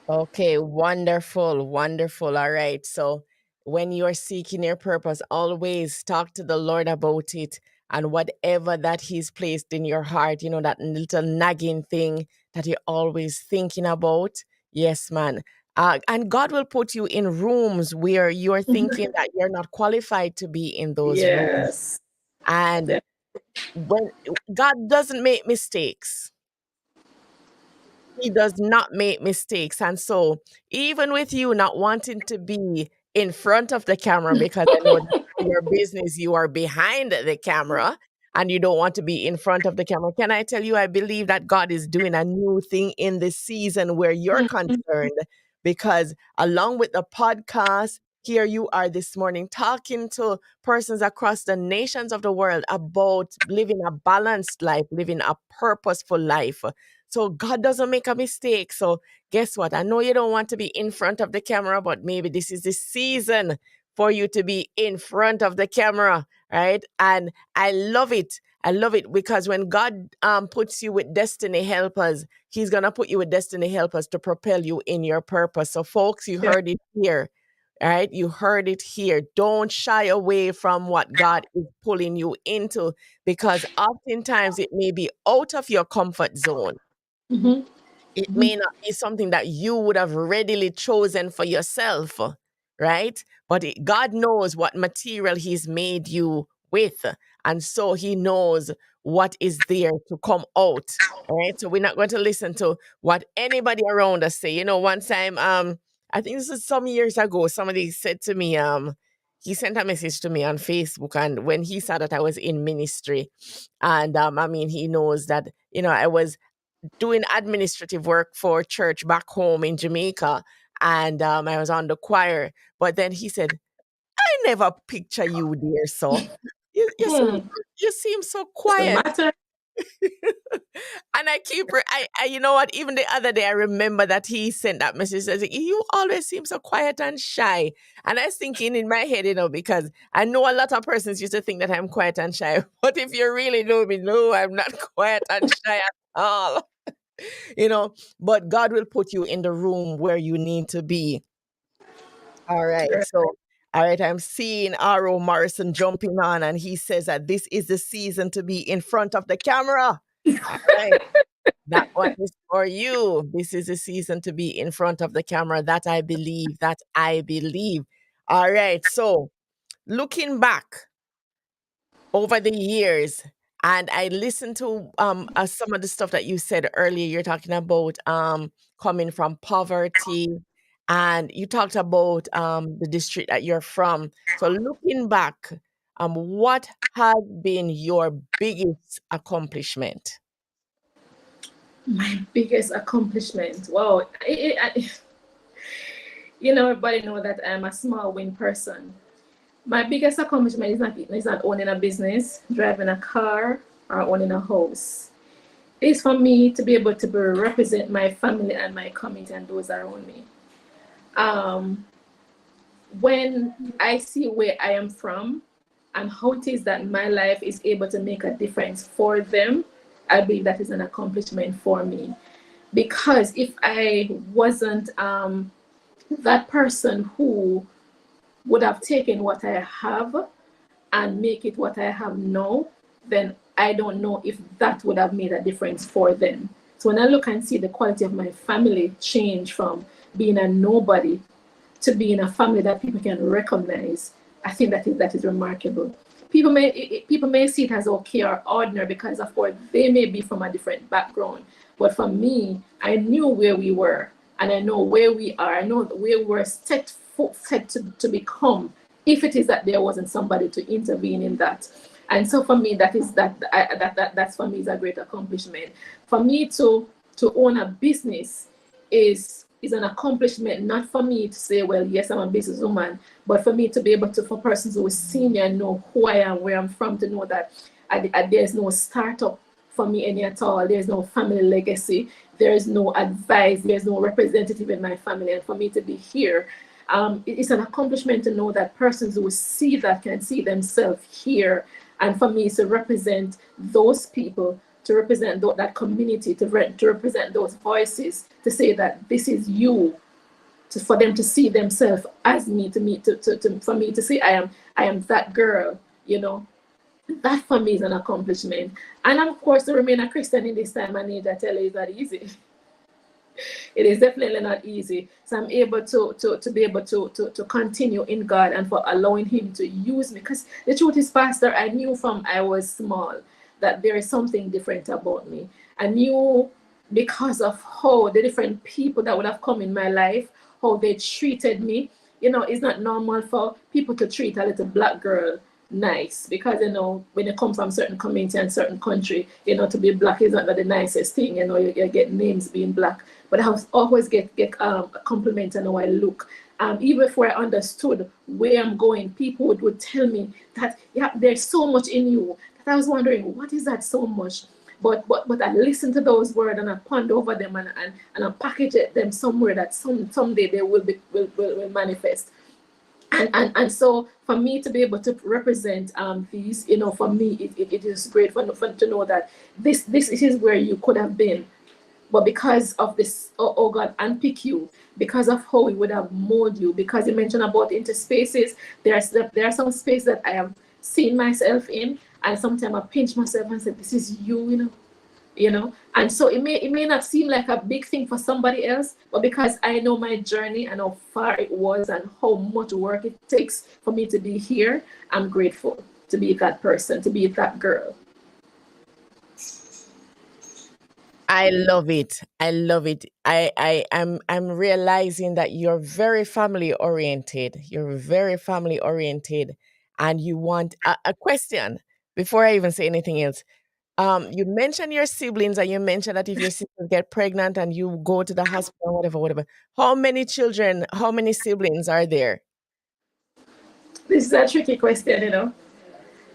Speaker 2: Okay, wonderful, wonderful. All right. So when you're seeking your purpose, always talk to the Lord about it, and whatever that He's placed in your heart, that little nagging thing that you're always thinking about. Yes, man. And God will put you in rooms where you're thinking that you're not qualified to be in those rooms.
Speaker 3: Yes.
Speaker 2: And when God doesn't make mistakes, He does not make mistakes. And so, even with you not wanting to be in front of the camera, because I know that for your business, you are behind the camera and you don't want to be in front of the camera. Can I tell you, I believe that God is doing a new thing in this season where you're concerned, because along with the podcast, here you are this morning talking to persons across the nations of the world about living a balanced life, living a purposeful life. So God doesn't make a mistake. So guess what? I know you don't want to be in front of the camera, but maybe this is the season for you to be in front of the camera, right? And I love it. I love it because when God puts you with destiny helpers, He's going to put you with destiny helpers to propel you in your purpose. So, folks, you
Speaker 3: Yeah.
Speaker 2: heard it here. All right, you heard it here. Don't shy away from what God is pulling you into, because oftentimes it may be out of your comfort zone.
Speaker 3: Mm-hmm.
Speaker 2: It
Speaker 3: Mm-hmm.
Speaker 2: may not be something that you would have readily chosen for yourself, right? But God knows what material He's made you with. And so He knows what is there to come out, right? So we're not going to listen to what anybody around us say. You know, one time, I think this is some years ago, somebody said to me, he sent a message to me on Facebook, and when he saw that I was in ministry, and I mean, he knows that, you know, I was doing administrative work for church back home in Jamaica, and I was on the choir. But then he said, "I never picture you there, so
Speaker 3: Hmm.
Speaker 2: you seem so
Speaker 3: What's the
Speaker 2: quiet."
Speaker 3: matter?
Speaker 2: And I keep, you know what? Even the other day, I remember that he sent that message. Says, "You always seem so quiet and shy." And I was thinking in my head, you know, because I know a lot of persons used to think that I'm quiet and shy. But if you really know me, no, I'm not quiet and shy at all. You know, but God will put you in the room where you need to be. All right. So, all right, I'm seeing R.O. Morrison jumping on, and he says that this is the season to be in front of the camera. All right. That one is for you. This is the season to be in front of the camera. That I believe. That I believe. All right. So, looking back over the years, and I listened to some of the stuff that you said earlier. You're talking about coming from poverty, and you talked about the district that you're from. So looking back, what has been your biggest accomplishment?
Speaker 3: My biggest accomplishment. Wow. You know, everybody know that I'm a small win person. My biggest accomplishment is not owning a business, driving a car, or owning a house. It's for me to be able to represent my family and my community and those around me. Um, when I see where I am from and how it is that my life is able to make a difference for them, I believe that is an accomplishment for me. Because if I wasn't that person who would have taken what I have and make it what I have now, then I don't know if that would have made a difference for them. So when I look and see the quality of my family change from being a nobody to be in a family that people can recognize, I think that is remarkable. People may see it as okay or ordinary because of course they may be from a different background. But for me, I knew where we were and I know where we are. I know where we're set to become if it is that there wasn't somebody to intervene in that. And so for me, that's for me is a great accomplishment. For me to own a business is an accomplishment, not for me to say, well, yes, I'm a businesswoman, but for me to be able to, for persons who are senior and know who I am, where I'm from, to know that there's no startup for me any at all. There's no family legacy. There's no advice. There's no representative in my family. And for me to be here, it's an accomplishment to know that persons who see that can see themselves here. And for me, to represent those people, to represent that community, to represent those voices, to say that this is you, for them to see themselves as me, for me to say I am that girl, you know, that for me is an accomplishment. And of course, to remain a Christian in this time and age, I tell you, it's not easy. It is definitely not easy. So I'm able to be able to continue in God and for allowing Him to use me. Because the truth is, Pastor, I knew from I was small that there is something different about me. I knew because of how the different people that would have come in my life, how they treated me, it's not normal for people to treat a little black girl nice, because when you come from certain community and certain country, to be black is not the nicest thing. You get names being black, but I always get a compliment on how I look. Even before I understood where I'm going, people would tell me that, yeah, there's so much in you, that I was wondering, what is that so much? But I listen to those words and I ponder over them, and I package them somewhere that someday they will manifest. And so for me to be able to represent these, for me it is great for to know that this is where you could have been, but because of this, God unpick you, because of how He would have molded you, because you mentioned about interspaces. There are some space that I have seen myself in, and sometimes I pinch myself and say, this is you. And so it may not seem like a big thing for somebody else, but because I know my journey and how far it was and how much work it takes for me to be here, I'm grateful to be that person, to be that girl.
Speaker 2: I love it. I love it. I'm realizing that you're very family oriented. You're very family oriented, and you want a question before I even say anything else. You mentioned your siblings, and you mentioned that if your sisters get pregnant and you go to the hospital, whatever. How many children, how many siblings are there?
Speaker 3: This is a tricky question.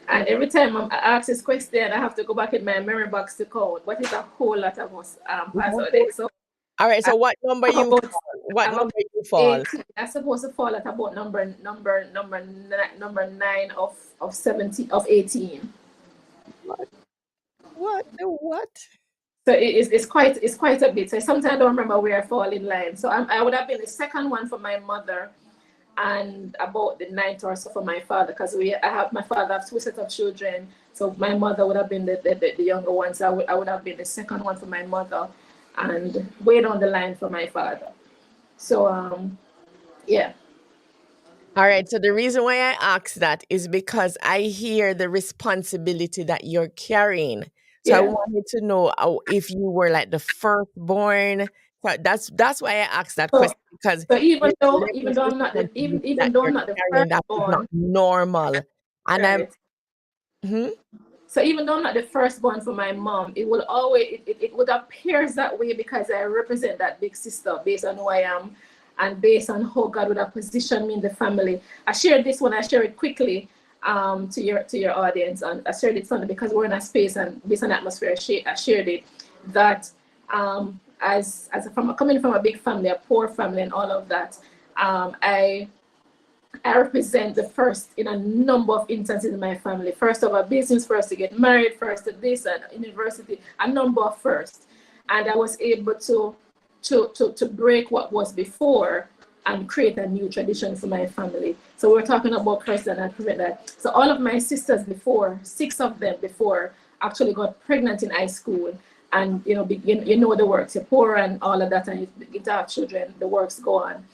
Speaker 3: And every time I ask this question, I have to go back in my memory box to count. But it's a whole lot of us pass out there. So
Speaker 2: All right. So what number
Speaker 3: I'm
Speaker 2: you
Speaker 3: about
Speaker 2: fall? What
Speaker 3: I'm about
Speaker 2: number you fall?
Speaker 3: 18. I'm supposed to fall at about number 9 of 70 of 18.
Speaker 2: What? What? The what?
Speaker 3: So it's quite a bit. So sometimes I don't remember where I fall in line. So I would have been the second one for my mother, and about the ninth or so for my father, because my father has two sets of children. So my mother would have been the younger one. So I would have been the second one for my mother, and way down the line for my father. So yeah.
Speaker 2: All right. So the reason why I ask that is because I hear the responsibility that you're carrying. So I
Speaker 3: Yeah.
Speaker 2: wanted to know if you were like the firstborn. So that's why I asked that
Speaker 3: So
Speaker 2: question, because
Speaker 3: so even
Speaker 2: the
Speaker 3: though
Speaker 2: level
Speaker 3: even
Speaker 2: of
Speaker 3: though I'm not the
Speaker 2: responsibility that
Speaker 3: even though
Speaker 2: you're
Speaker 3: I'm not the
Speaker 2: carrying, that is not
Speaker 3: firstborn,
Speaker 2: normal. And I'm
Speaker 3: right?
Speaker 2: mhm.
Speaker 3: So even though I'm not the firstborn for my mom, it will always it would appear that way, because I represent that big sister based on who I am and based on how God would have positioned me in the family. I shared this one, I share it quickly to your audience, and I shared it Sunday because we're in a space and based on the atmosphere, I shared it that as from coming from a big family, a poor family and all of that, I represent the first in a number of instances in my family. First of a business, first to get married, first to this and university, a number of firsts. And I was able to break what was before and create a new tradition for my family. So we're talking about Christ, and I prevent that. So all of my sisters before, 6 of them before, actually got pregnant in high school. And the works, you're poor and all of that, and you begin to have children, the works go on.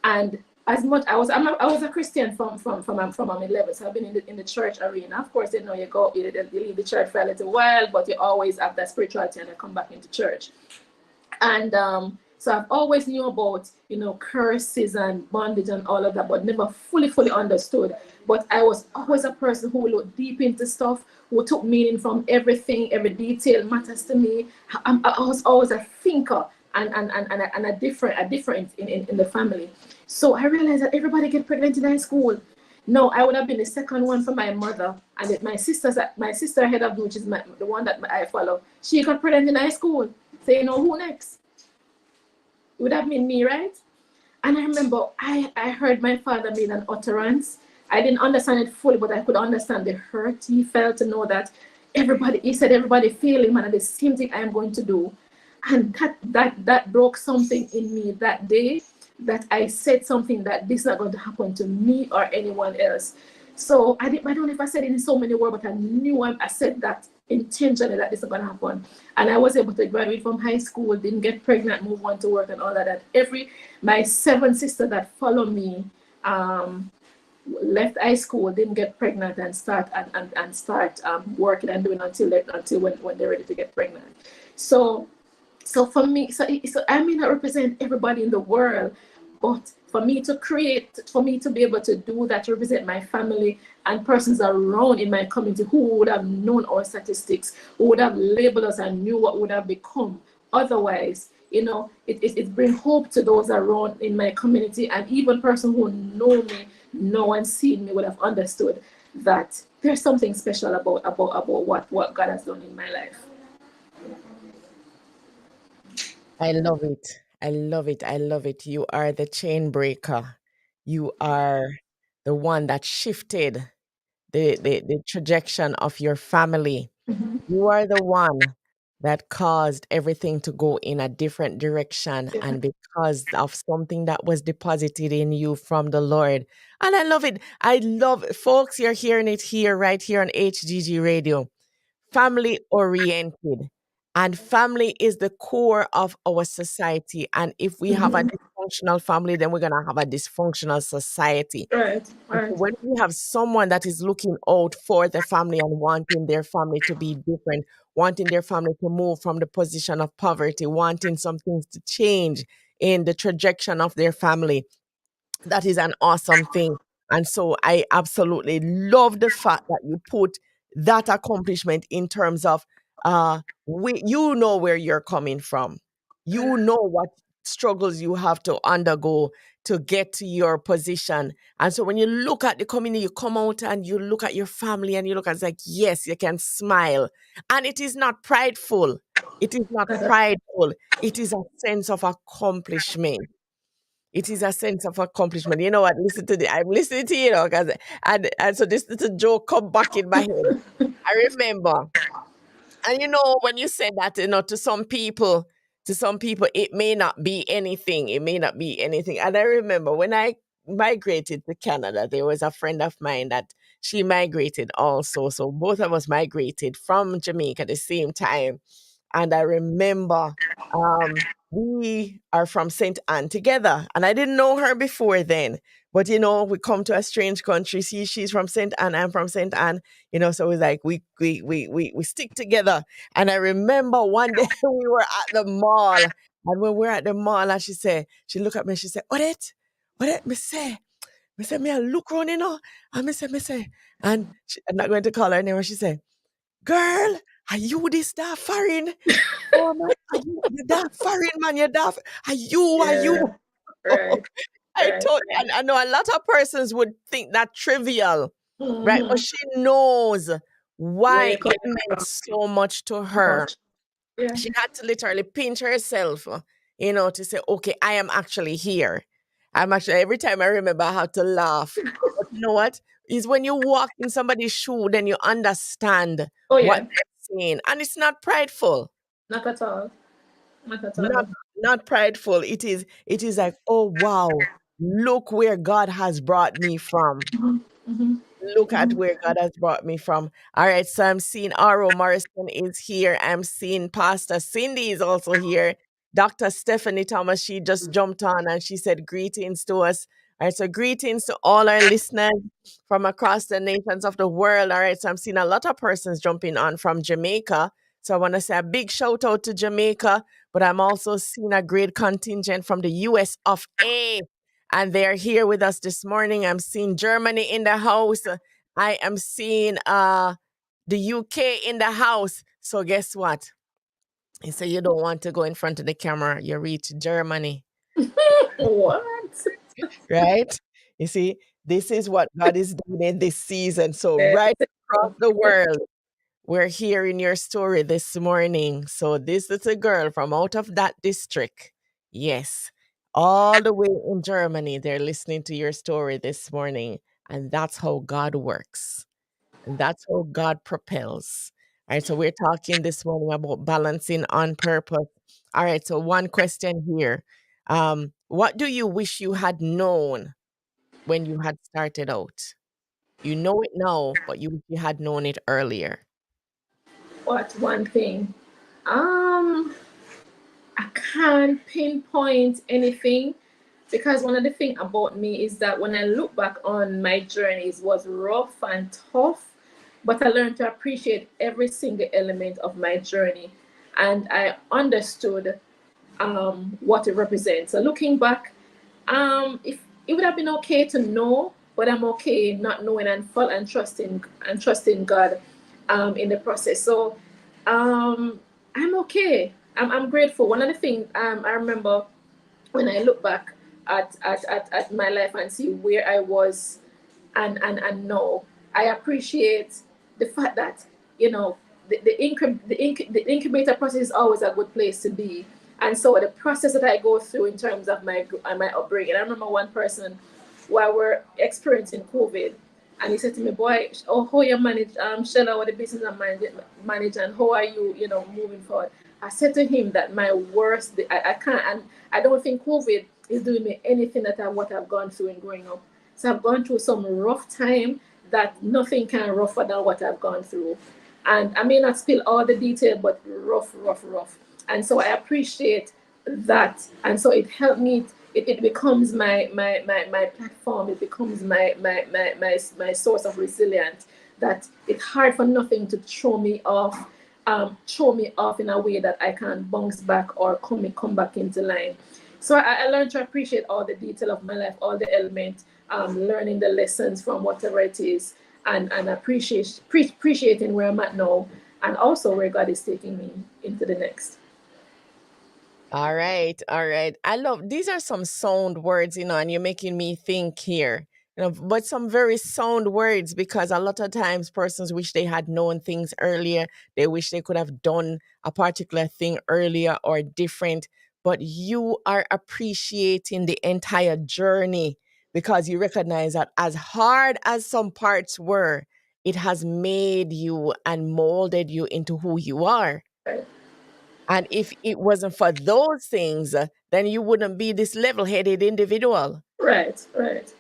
Speaker 3: And as much I was a Christian from I'm 11, so I've been in the church arena. Of course, you leave the church for a little while, but you always have that spirituality, and I come back into church. And so I've always knew about curses and bondage and all of that, but never fully understood. But I was always a person who looked deep into stuff, who took meaning from everything. Every detail matters to me. I was always a thinker and a different in the family. So I realized that everybody get pregnant in high school. No, I would have been the second one for my mother, and my sister ahead of me, which is the one that I follow. She got pregnant in high school. So who next? It would have been me, right? And I remember I heard my father made an utterance. I didn't understand it fully, but I could understand the hurt he felt to know that he said everybody feel him, and the same thing I am going to do. And that broke something in me that day, that I said something that this is not going to happen to me or anyone else. So I don't know if I said it in so many words, but I knew I said that intentionally, that this is going to happen. And I was able to graduate from high school, didn't get pregnant, move on to work and all that. My 7 sisters that follow me left high school, didn't get pregnant, and start working and doing until when they're ready to get pregnant. So for me, so I may not represent everybody in the world, But for me to be able to do that, to represent my family and persons around in my community who would have known our statistics, who would have labeled us and knew what would have become otherwise, it brings hope to those around in my community, and even person who know and seen me would have understood that there's something special about what God has done in my life.
Speaker 2: I love it. I love it. I love it. You are the chain breaker. You are the one that shifted the trajectory of your family.
Speaker 3: Mm-hmm.
Speaker 2: You are the one that caused everything to go in a different direction,
Speaker 3: Yeah.
Speaker 2: and because of something that was deposited in you from the Lord. And I love it. I love folks, you're hearing it here, right here on HGG Radio. Family oriented. And family is the core of our society. And if we have a
Speaker 3: Mm-hmm.
Speaker 2: dysfunctional family, then we're going to have a dysfunctional society.
Speaker 3: Right.
Speaker 2: And so
Speaker 3: Right.
Speaker 2: when we have someone that is looking out for the family and wanting their family to be different, wanting their family to move from the position of poverty, wanting some things to change in the trajectory of their family, that is an awesome thing. And so I absolutely love the fact that you put that accomplishment in terms of you know where you're coming from. You know what struggles you have to undergo to get to your position. And so when you look at the community, you come out and you look at your family and you look at it's like, yes, you can smile. And it is not prideful. It is not prideful. It is a sense of accomplishment. It is a sense of accomplishment. You know what? I'm listening to you, because and so this little joke come back in my head. I remember, and when you said that, to some people, it may not be anything. It may not be anything. And I remember when I migrated to Canada, there was a friend of mine that she migrated also. So both of us migrated from Jamaica at the same time. And I remember we are from St. Anne together. And I didn't know her before then. But we come to a strange country. See, she's from St. Anne, I'm from St. Anne. So it's like we stick together. And I remember one day we were at the mall. And when we're at the mall, and she looked at me, she said, Odette, me say, me I look around, and me say, and I'm not going to call her name, and she said, girl, are you this that foreign? Oh man, are you that foreign man? You're that. Are you?
Speaker 3: Yeah. Right.
Speaker 2: I
Speaker 3: Right.
Speaker 2: thought, and I know a lot of persons would think that trivial, right? But
Speaker 3: Mm-hmm.
Speaker 2: she knows
Speaker 3: Where
Speaker 2: why
Speaker 3: you're
Speaker 2: it
Speaker 3: coming
Speaker 2: meant
Speaker 3: from.
Speaker 2: so much to her.
Speaker 3: Much. Yeah.
Speaker 2: She had to literally pinch herself, to say, okay, I am actually here. Every time I remember, I have to laugh. But you know what? Is when you walk in somebody's shoe, then you understand
Speaker 3: Oh
Speaker 2: what
Speaker 3: yeah.
Speaker 2: they're saying. And it's not prideful.
Speaker 3: Not at all. Not at
Speaker 2: Not
Speaker 3: all.
Speaker 2: not prideful. It is like, oh wow, look where God has brought me from.
Speaker 3: Mm-hmm. Mm-hmm.
Speaker 2: Look at
Speaker 3: Mm-hmm.
Speaker 2: where God has brought me from. All right, so I'm seeing Aro Morrison is here. I'm seeing Pastor Cindy is also here. Dr. Stephanie Thomas, she just jumped on and she said greetings to us. All right, so greetings to all our listeners from across the nations of the world. All right, so I'm seeing a lot of persons jumping on from Jamaica. So I want to say a big shout out to Jamaica, but I'm also seeing a great contingent from the US of A. And they're here with us this morning. I'm seeing Germany in the house. I am seeing the UK in the house. So guess what? You say you don't want to go in front of the camera. You reach Germany,
Speaker 3: What?
Speaker 2: right? You see, this is what God is doing in this season. So
Speaker 3: Yes.
Speaker 2: right across the world, we're hearing your story this morning. So this little girl from out of that district, yes, all the way in Germany, they're listening to your story this morning. And that's how God works. And that's how God propels. All right, so we're talking this morning about balancing on purpose. All right, so one question here. What do you wish you had known when you had started out? You know it now, but you wish you had known it earlier.
Speaker 3: What one thing? Um, I can't pinpoint anything because one of the things about me is that when I look back on my journeys was rough and tough, but I learned to appreciate every single element of my journey, and I understood what it represents. So looking back, If it would have been okay to know, but I'm okay not knowing and fall and trusting God in the process. So I'm okay. I'm grateful. One of the things I remember when I look back at my life and see where I was and now, I appreciate the fact that, you know, the incubator process is always a good place to be. And so the process that I go through in terms of my upbringing, I remember one person while we're experiencing COVID, and he said to me, "Boy, oh, how you manage, Shella, what the business I manage, and how are you, moving forward?" I said to him that my worst, I can't, and I don't think COVID is doing me anything what I've gone through in growing up. So I've gone through some rough time that nothing can rougher than what I've gone through. And I may not spill all the detail, but rough, rough, rough. And so I appreciate that. And so it helped me. It becomes my platform. It becomes my source of resilience. That it's hard for nothing to throw me off in a way that I can bounce back or come back into line. So I learned to appreciate all the detail of my life, all the elements, learning the lessons from whatever it is, and appreciating where I'm at now, and also where God is taking me into the next.
Speaker 2: All right, all right. I love these are some sound words, and you're making me think here. But some very sound words because a lot of times persons wish they had known things earlier. They wish they could have done a particular thing earlier or different. But you are appreciating the entire journey because you recognize that as hard as some parts were, it has made you and molded you into who you are.
Speaker 3: Right,
Speaker 2: And if it wasn't for those things, then you wouldn't be this level headed individual,
Speaker 3: right, right,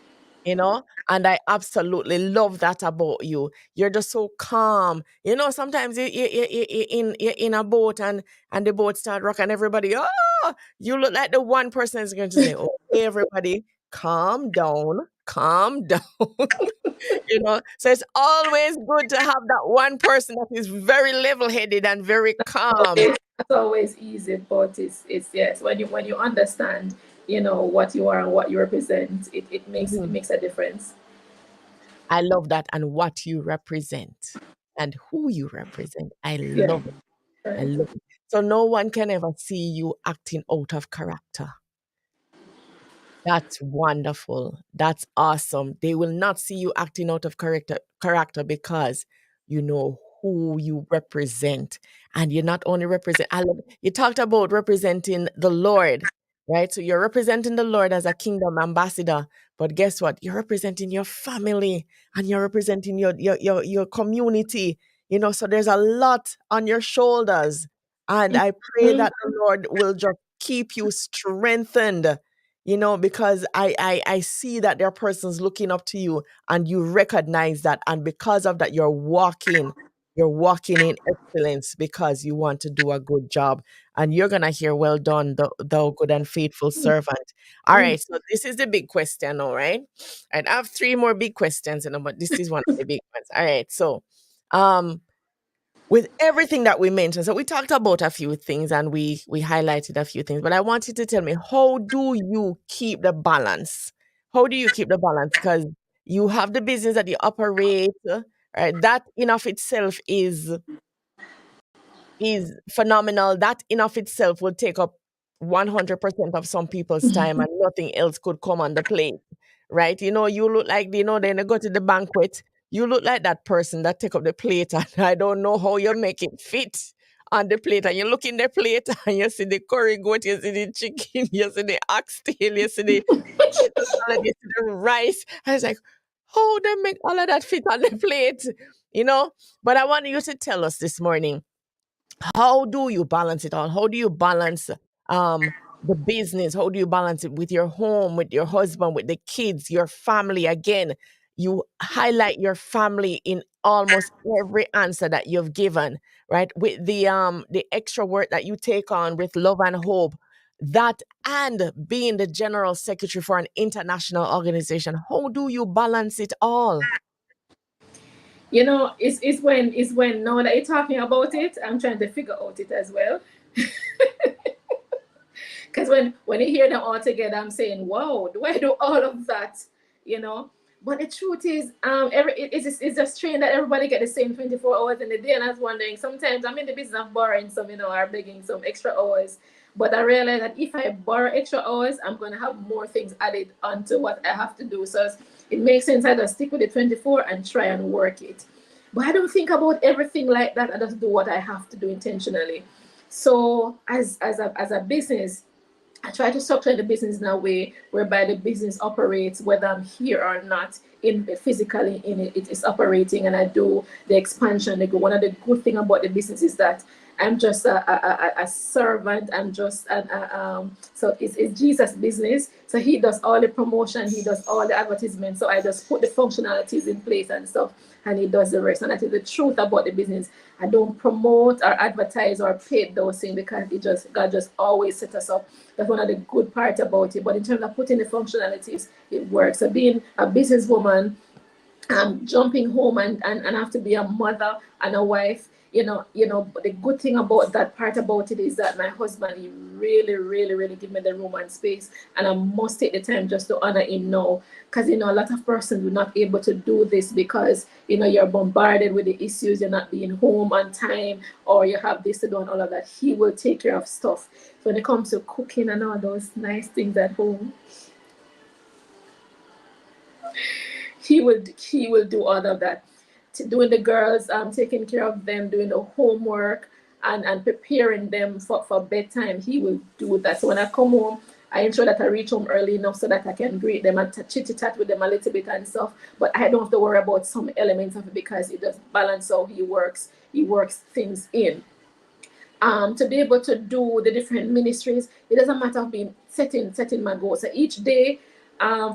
Speaker 2: you know? And I absolutely love that about you. You're just so calm. Sometimes you're in a boat and the boat start rocking, everybody, oh, you look like the one person is going to say, okay, everybody, calm down, calm down. So it's always good to have that one person that is very level headed and very calm.
Speaker 3: it's always easy, but it's yes, when you understand, what you are and what you represent, it
Speaker 2: Mhm.
Speaker 3: makes a difference.
Speaker 2: I love that and what you represent and who you represent. I
Speaker 3: Yeah,
Speaker 2: love it. I
Speaker 3: right.
Speaker 2: love it. So no one can ever see you acting out of character. That's wonderful. That's awesome. They will not see you acting out of character because you know who you represent. And you're not only represent I love you talked about representing the Lord, right? So you're representing the Lord as a kingdom ambassador. But guess what? You're representing your family and you're representing your community. So there's a lot on your shoulders. And I pray
Speaker 3: Mhm.
Speaker 2: that the Lord will just keep you strengthened, because I see that there are persons looking up to you and you recognize that. And because of that, you're walking in excellence because you want to do a good job. And you're going to hear, well done, thou good and faithful servant. All right. So this is the big question, all right? And I have three more big questions, but this is one of the big ones. All right. So, um, with everything that we mentioned, so we talked about a few things and we highlighted a few things, but I want you to tell me, how do you keep the balance? How do you keep the balance? Because you have the business that you operate, right? That in of itself is phenomenal. That in of itself will take up 100% of some people's time and nothing else could come on the plate, right? You look like, then you go to the banquet, you look like that person that take up the plate and I don't know how you make it fit on the plate. And you look in the plate and you see the curry goat, you see the chicken, you see the oxtail, you see the potato salad, you see the rice. I was like, how they make all of that fit on the plate, you know? But I want you to tell us this morning, how do you balance it all? How do you balance um the business? How do you balance it with your home, with your husband, with the kids, your family? Again, you highlight your family in almost every answer that you've given, right? With the extra work that you take on with love and hope. That and being the general secretary for an international organization. How do you balance it all?
Speaker 3: It's when now that you're talking about it, I'm trying to figure out it as well. Because when you hear them all together, I'm saying, wow, do I do all of that? You know. But the truth is, it's just strange that everybody get the same 24 hours in the day. And I was wondering, sometimes I'm in the business of borrowing some, or begging some extra hours. But I realize that if I borrow extra hours, I'm going to have more things added onto what I have to do. So it makes sense I just stick with the 24 and try and work it. But I don't think about everything like that. I just do what I have to do intentionally. So as a business, I try to structure the business in a way whereby the business operates whether I'm here or not in physically in it, it is operating, and I do the expansion. One of the good thing about the business is that I'm just a servant. I'm just so it's Jesus' business. So he does all the promotion, he does all the advertisement. So I just put the functionalities in place and stuff, and he does the rest. And that is the truth about the business. I don't promote or advertise or paid those things because God just always set us up. That's one of the good part about it. But in terms of putting the functionalities, it works. So being a businesswoman, jumping home and have to be a mother and a wife, but the good thing about that part about it is that my husband, he really, really, really give me the room and space, and I must take the time just to honor him now, because a lot of persons were not able to do this because you're bombarded with the issues, you're not being home on time, or you have this to do and all of that. He will take care of stuff. So when it comes to cooking and all those nice things at home, he will do all of that. Doing the girls, taking care of them, doing the homework, and preparing them for bedtime. He will do that. So when I come home, I ensure that I reach home early enough so that I can greet them and chit chat with them a little bit and stuff. But I don't have to worry about some elements of it because it does balance how he works. He works things in. To be able to do the different ministries, it doesn't matter of being setting my goals. So each day,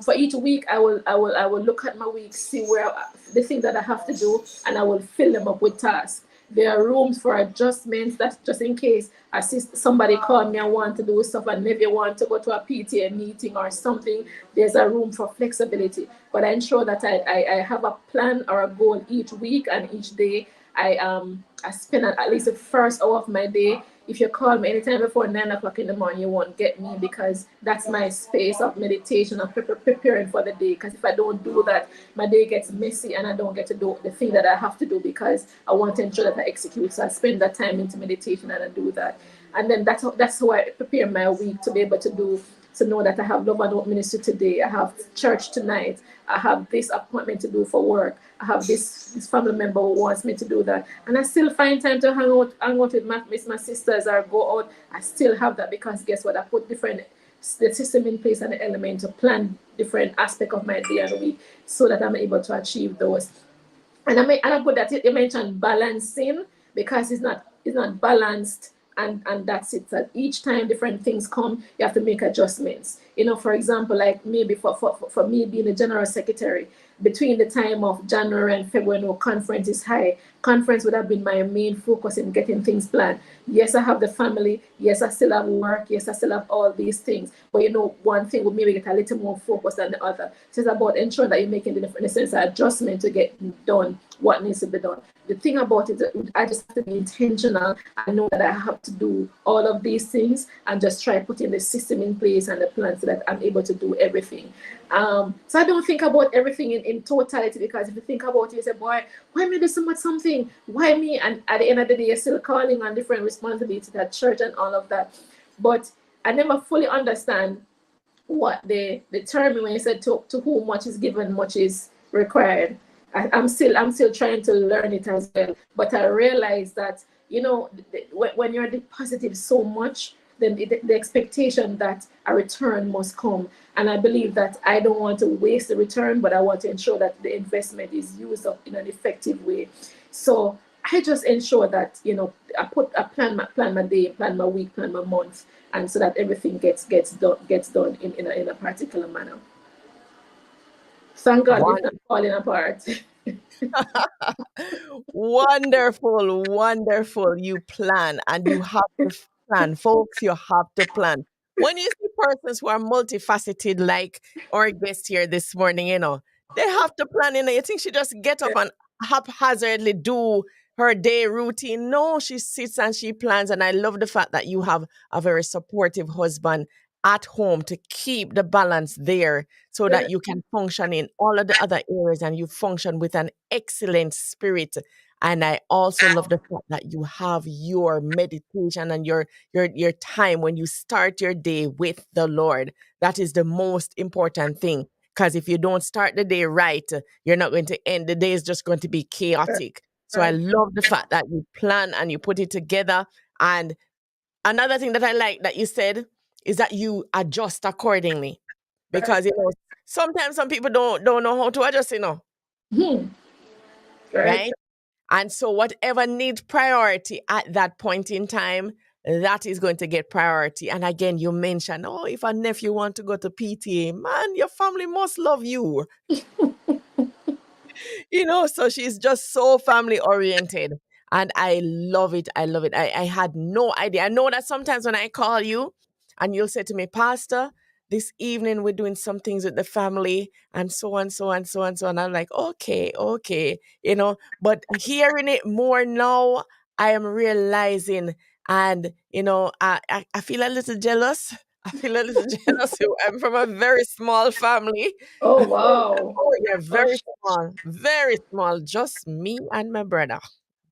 Speaker 3: for each week, I will look at my week, see where the things that I have to do, and I will fill them up with tasks. There are rooms for adjustments. That's just in case somebody call me and want to do stuff, and maybe want to go to a PTA meeting or something. There's a room for flexibility, but I ensure that I have a plan or a goal each week and each day. I spend at least the first hour of my day. If you call me anytime before 9 o'clock in the morning, you won't get me, because that's my space of meditation of preparing for the day. Because if I don't do that, my day gets messy and I don't get to do the thing that I have to do because I want to ensure that I execute. So I spend that time into meditation and I do that. And then that's how I prepare my week to be able to know that I have Love and Hope Ministry today, I have church tonight, I have this appointment to do for work, I have this family member who wants me to do that, and I still find time to hang out with my sisters or go out. I still have that because guess what? I put the system in place and the element to plan different aspect of my day and week so that I'm able to achieve those. And I put that you mentioned balancing, because it's not balanced, and that's it. That each time different things come, you have to make adjustments. For example, like maybe for me being a general secretary, between the time of January and February, no conference is high. Conference would have been my main focus in getting things planned. Yes, I have the family. Yes, I still have work. Yes, I still have all these things. But one thing would maybe get a little more focus than the other. So it's about ensuring that you're making the necessary adjustment to get done what needs to be done. The thing about it, I just have to be intentional. I know that I have to do all of these things and just try putting the system in place and the plan so that I'm able to do everything. So I don't think about everything in totality, because if you think about it, you say, boy, why me do so much something? Why me? And at the end of the day, you're still calling on different responsibilities at church and all of that. But I never fully understand what the term when you said to whom much is given, much is required. I'm still trying to learn it as well. But I realize that when you're depositing so much, then the expectation that a return must come. And I believe that I don't want to waste the return, but I want to ensure that the investment is used up in an effective way. So I just ensure that I plan my day, plan my week, plan my month, and so that everything gets done in a particular manner. Thank God it's not falling apart.
Speaker 2: Wonderful, wonderful. You plan, and you have to plan. Folks, you have to plan. When you see persons who are multifaceted, like our guest here this morning, they have to plan. You think she just get up and haphazardly do her day routine. No, she sits and she plans. And I love the fact that you have a very supportive husband at home to keep the balance there so that you can function in all of the other areas and you function with an excellent spirit. And I also love the fact that you have your meditation and your time when you start your day with the Lord. That is the most important thing. Because if you don't start the day right, you're not going to end. The day is just going to be chaotic. So I
Speaker 3: Right.
Speaker 2: love the fact that you plan and you put it together. And another thing that I like that you said is that you adjust accordingly.
Speaker 3: Right.
Speaker 2: Because sometimes some people don't know how to adjust,
Speaker 3: Hmm. Right.
Speaker 2: right? And so whatever needs priority at that point in time, that is going to get priority. And again, you mentioned, oh, if a nephew want to go to PTA, man, your family must love you. So she's just so family oriented. And I love it. I love it. I had no idea. I know that sometimes when I call you and you'll say to me, Pastor, this evening we're doing some things with the family and so on, so on, so on, so on. I'm like, okay, okay. But hearing it more now, I am realizing and I feel a little jealous. I feel a little jealous. I'm from a very small family.
Speaker 3: Oh wow.
Speaker 2: Oh, yeah,
Speaker 3: Oh,
Speaker 2: very small. Just me and my brother.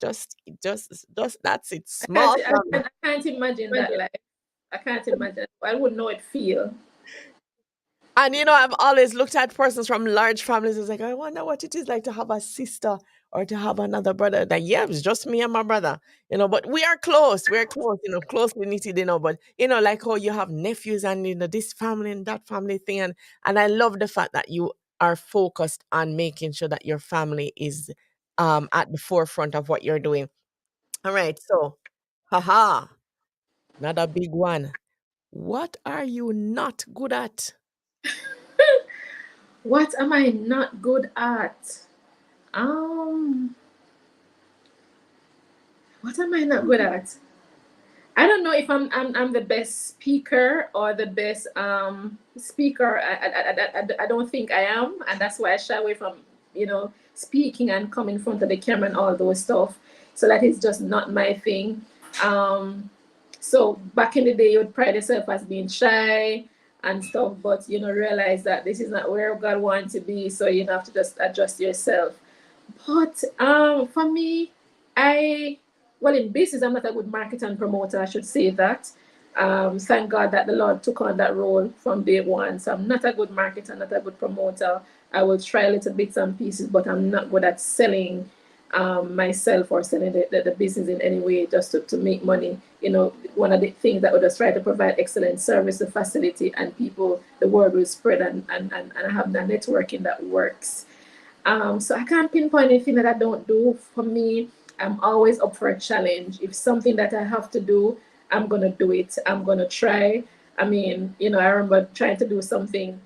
Speaker 2: Just, just that's it.
Speaker 3: I can't,
Speaker 2: Small
Speaker 3: I
Speaker 2: family.
Speaker 3: can't, I can't imagine that life. I can't imagine. I wouldn't know it feel.
Speaker 2: And I've always looked at persons from large families. It's like, I wonder what it is like to have a sister or to have another brother. Like, yeah, it's just me and my brother. But we are close. We're close. Closely knitted. But like how you have nephews and this family and that family thing, and I love the fact that you are focused on making sure that your family is at the forefront of what you're doing. All right, so, haha, another big one. What are you not good at?
Speaker 3: What am I not good at? Um, what am I not good at? I don't know if I'm the best speaker or the best speaker. I don't think I am, and that's why I shy away from speaking and come in front of the camera and all those stuff. So that is just not my thing. Um, so back in the day, you would pride yourself as being shy and stuff, but realize that this is not where God wants to be. So you have to just adjust yourself. But for me, I well in business I'm not a good marketer and promoter. I should say that. Thank God that the Lord took on that role from day one. So I'm not a good marketer, not a good promoter. I will try little bits and pieces, but I'm not good at selling myself or selling the business in any way just to make money. One of the things that would just try to provide excellent service, the facility, and people, the word will spread and have the networking that works. So I can't pinpoint anything that I don't do. For me, I'm always up for a challenge. If something that I have to do, I'm gonna do it. I'm gonna try. I mean, I remember trying to do something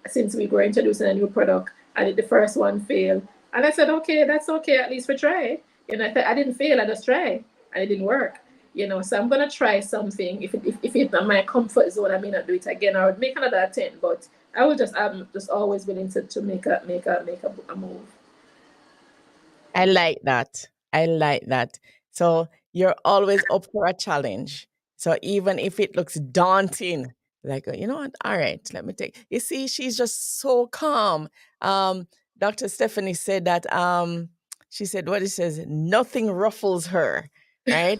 Speaker 3: since we were introducing a new product, and the first one failed. And I said, okay, that's okay. At least we tried. I didn't fail. I just tried, and it didn't work. So I'm gonna try something. If it's not my comfort zone, I may not do it again. I would make another attempt, but I'm just always willing to make a move.
Speaker 2: I like that. I like that. So you're always up for a challenge. So even if it looks daunting, like, you know what? All right, let me take. You see, she's just so calm. Um, Dr. Stephanie said that she said what it says, nothing ruffles her, right?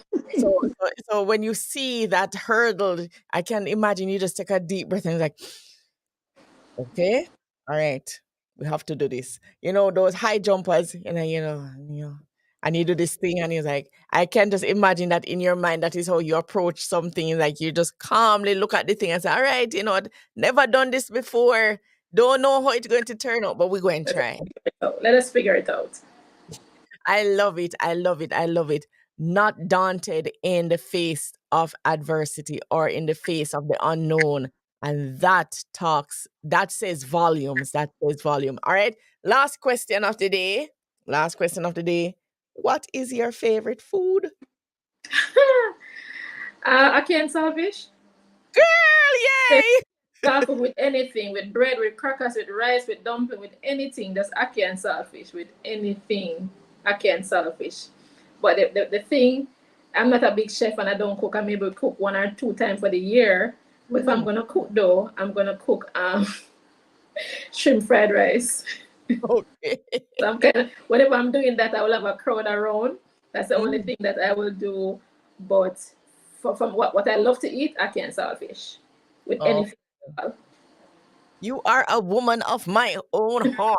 Speaker 2: So when you see that hurdle, I can imagine you just take a deep breath and like, okay. All right. We have to do this. Those high jumpers, and you do this thing and he's like, I can just imagine that in your mind, that is how you approach something. Like you just calmly look at the thing and say, all right, what, never done this before. Don't know how it's going to turn out, but we're going to try.
Speaker 3: Let us figure it out.
Speaker 2: I love it. I love it. I love it. Not daunted in the face of adversity or in the face of the unknown. And that says volumes. That says volume. All right. Last question of the day. Last question of the day. What is your favorite food?
Speaker 3: I can't selfish.
Speaker 2: Girl, yay!
Speaker 3: Salford with anything, with bread, with crackers, with rice, with dumpling, with anything. Just ackee and saltfish with anything. Ackee and saltfish. But the thing, I'm not a big chef and I don't cook. I'm able to cook 1 or 2 times for the year. But if I'm gonna cook though, I'm gonna cook shrimp fried rice.
Speaker 2: Okay.
Speaker 3: So I'm kind of, whenever I'm doing that, I will have a crowd around. That's the only
Speaker 2: Mm.
Speaker 3: thing that I will do. But from what I love to eat, I can't saltfish with
Speaker 2: Oh,
Speaker 3: anything.
Speaker 2: you are a woman of my own heart.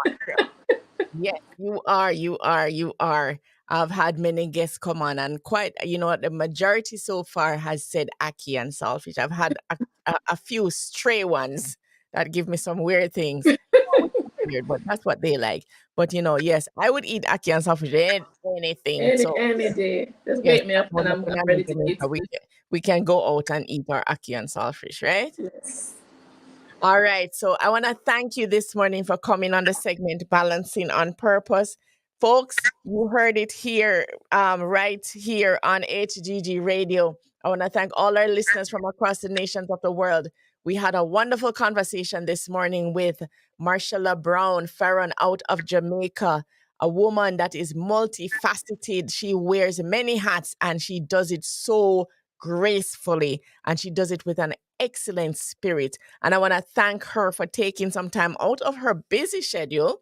Speaker 2: Yes, you are. You are. You are. I've had many guests come on, and quite, the majority so far has said ackee and saltfish. I've had a few stray ones that give me some weird things. Which is weird, but that's what they like. But yes, I would eat ackee and saltfish anything. So
Speaker 3: Any day. Just
Speaker 2: yes,
Speaker 3: wake me up and I'm
Speaker 2: when I'm in
Speaker 3: ready to eat.
Speaker 2: Jamaica, we can go out and eat our ackee and saltfish, right?
Speaker 3: Yes.
Speaker 2: All right. So I want to thank you this morning for coming on the segment Balancing on Purpose. Folks, you heard it here, right here on HGG Radio. I want to thank all our listeners from across the nations of the world. We had a wonderful conversation this morning with Marshella Brown-FEARON out of Jamaica, a woman that is multifaceted. She wears many hats and she does it so gracefully and she does it with an excellent spirit. And I want to thank her for taking some time out of her busy schedule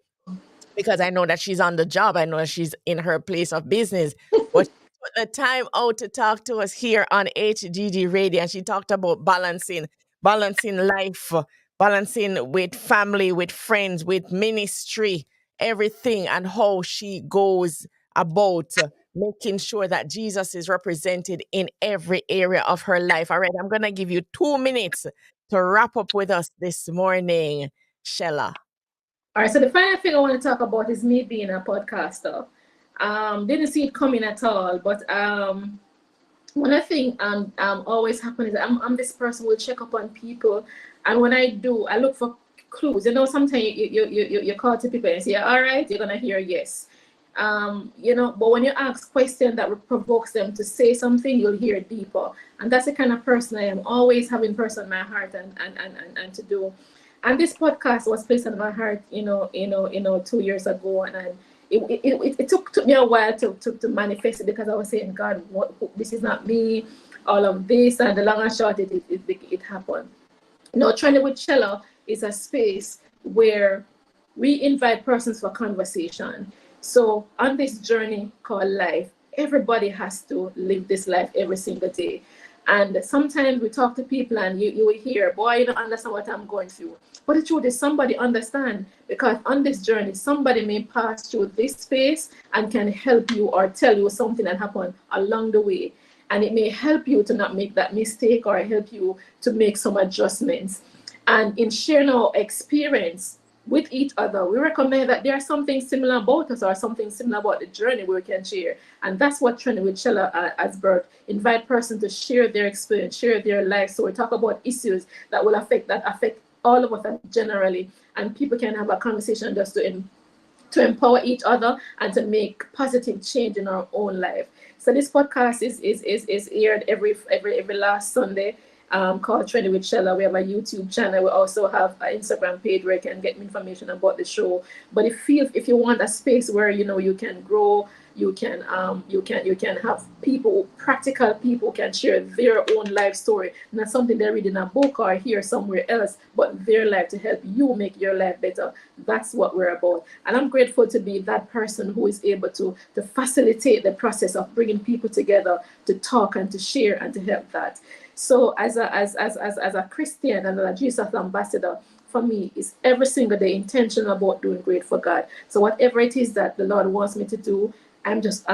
Speaker 2: because I know that she's on the job. I know she's in her place of business. But she took the time out to talk to us here on HGG Radio. And she talked about balancing life, balancing with family, with friends, with ministry, everything, and how she goes about making sure that Jesus is represented in every area of her life. All right, I'm going to give you 2 minutes to wrap up with us this morning, Shella.
Speaker 3: All right, so the final thing I want to talk about is me being a podcaster. Didn't see it coming at all, but one thing always happens is I'm this person who will check up on people, and when I do, I look for clues. Sometimes you call to people and say, all right, you're gonna hear yes. But when you ask questions that provokes them to say something, you'll hear deeper. And that's the kind of person I am, always having person in my heart and to do. And this podcast was placed on my heart, 2 years ago, and it took me a while to manifest it because I was saying, God, this is not me, all of this, and the long and short, it happened. Training with Shella is a space where we invite persons for conversation. So on this journey called life, everybody has to live this life every single day. And sometimes we talk to people and you will hear, boy, you don't understand what I'm going through. But the truth is somebody understand, because on this journey, somebody may pass through this space and can help you or tell you something that happened along the way. And it may help you to not make that mistake or help you to make some adjustments. And in sharing our experience with each other, we recommend that there's something similar about us or something similar about the journey we can share. And that's what Training with Shella has birthed. Invite persons to share their experience, share their life. So we talk about issues that will affect all of us generally. And people can have a conversation just to empower each other and to make positive change in our own life. So this podcast is aired every last Sunday, called Trending with Shella. We have a YouTube channel. We also have an Instagram page where you can get information about the show. But if you want a space where you can grow, you can have practical people can share their own life story, not something they read in a book or hear somewhere else, but their life to help you make your life better. That's what we're about. And I'm grateful to be that person who is able to facilitate the process of bringing people together to talk and to share and to help that. So as a Christian and a Jesus ambassador, for me, is every single day intentional about doing great for God. So whatever it is that the Lord wants me to do, I'm just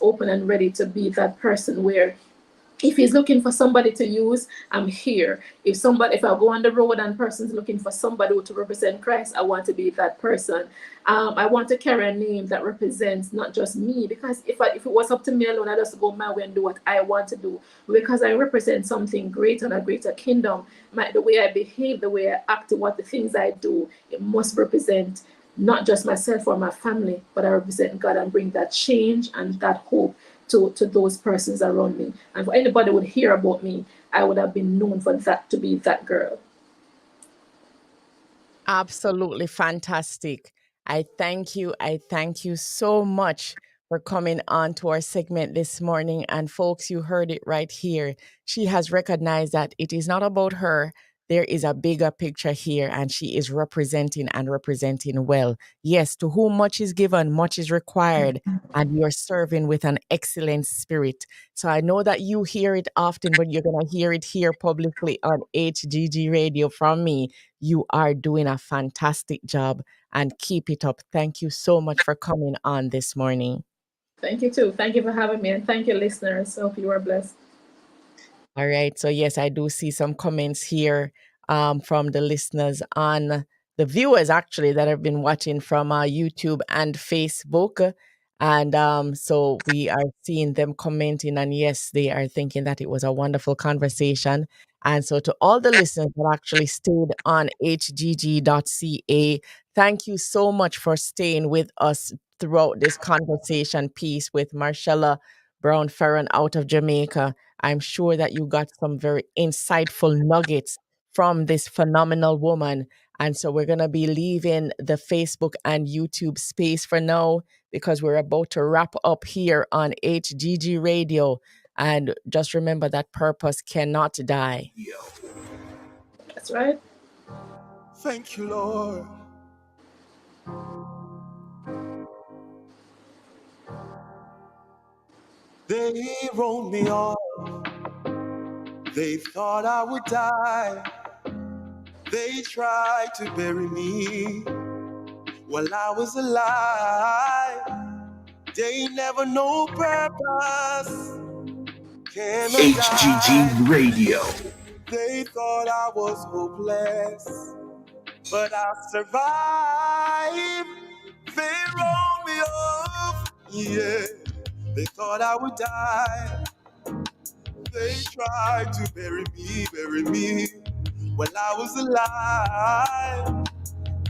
Speaker 3: open and ready to be that person where if he's looking for somebody to use, I'm here. If I go on the road and person's looking for somebody to represent Christ, I want to be that person. I want to carry a name that represents not just me, because if it was up to me alone, I just go my way and do what I want to do. Because I represent something great and a greater kingdom. The way I behave, the way I act, the things I do, it must represent not just myself or my family, but I represent God and bring that change and that hope to those persons around me. And for anybody would hear about me, I would have been known for that, to be that girl.
Speaker 2: Absolutely fantastic. I thank you. I thank you so much for coming on to our segment this morning. And folks, you heard it right here. She has recognized that it is not about her. There is a bigger picture here, and she is representing and representing well. Yes, to whom much is given, much is required, and you're serving with an excellent spirit. So I know that you hear it often, but you're going to hear it here publicly on HGG Radio from me. You are doing a fantastic job, and keep it up. Thank you so much for coming on this morning.
Speaker 3: Thank you too. Thank you for having me, and thank you, listeners. Hope you are blessed.
Speaker 2: All right. So, yes, I do see some comments here from the listeners on the viewers, actually, that have been watching from YouTube and Facebook. And so we are seeing them commenting. And yes, they are thinking that it was a wonderful conversation. And so, to all the listeners that actually stayed on hgg.ca, thank you so much for staying with us throughout this conversation piece with Marshella Brown-FEARON out of Jamaica. I'm sure that you got some very insightful nuggets from this phenomenal woman. And so we're going to be leaving the Facebook and YouTube space for now because we're about to wrap up here on HGG Radio. And just remember that purpose cannot die.
Speaker 3: That's right.
Speaker 1: Thank you, Lord. They wrote me off. They thought I would die. They tried to bury me while I was alive. They never know purpose.
Speaker 4: HGG Radio.
Speaker 1: They thought I was hopeless, but I survived. They wrote me off. Yeah, they thought I would die. They tried to bury me when I was alive.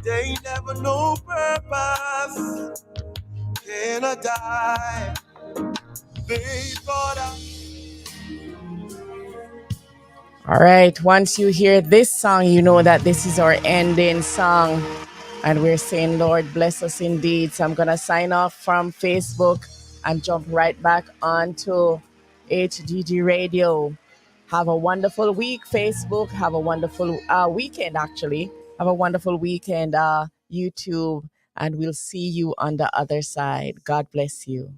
Speaker 1: They never know purpose. Can I die? They thought I...
Speaker 2: All right. Once you hear this song, you know that this is our ending song. And we're saying, Lord, bless us indeed. So I'm going to sign off from Facebook and jump right back onto HGG Radio. Have a wonderful week, Facebook. Have a wonderful weekend, actually. Have a wonderful weekend, YouTube. And we'll see you on the other side. God bless you.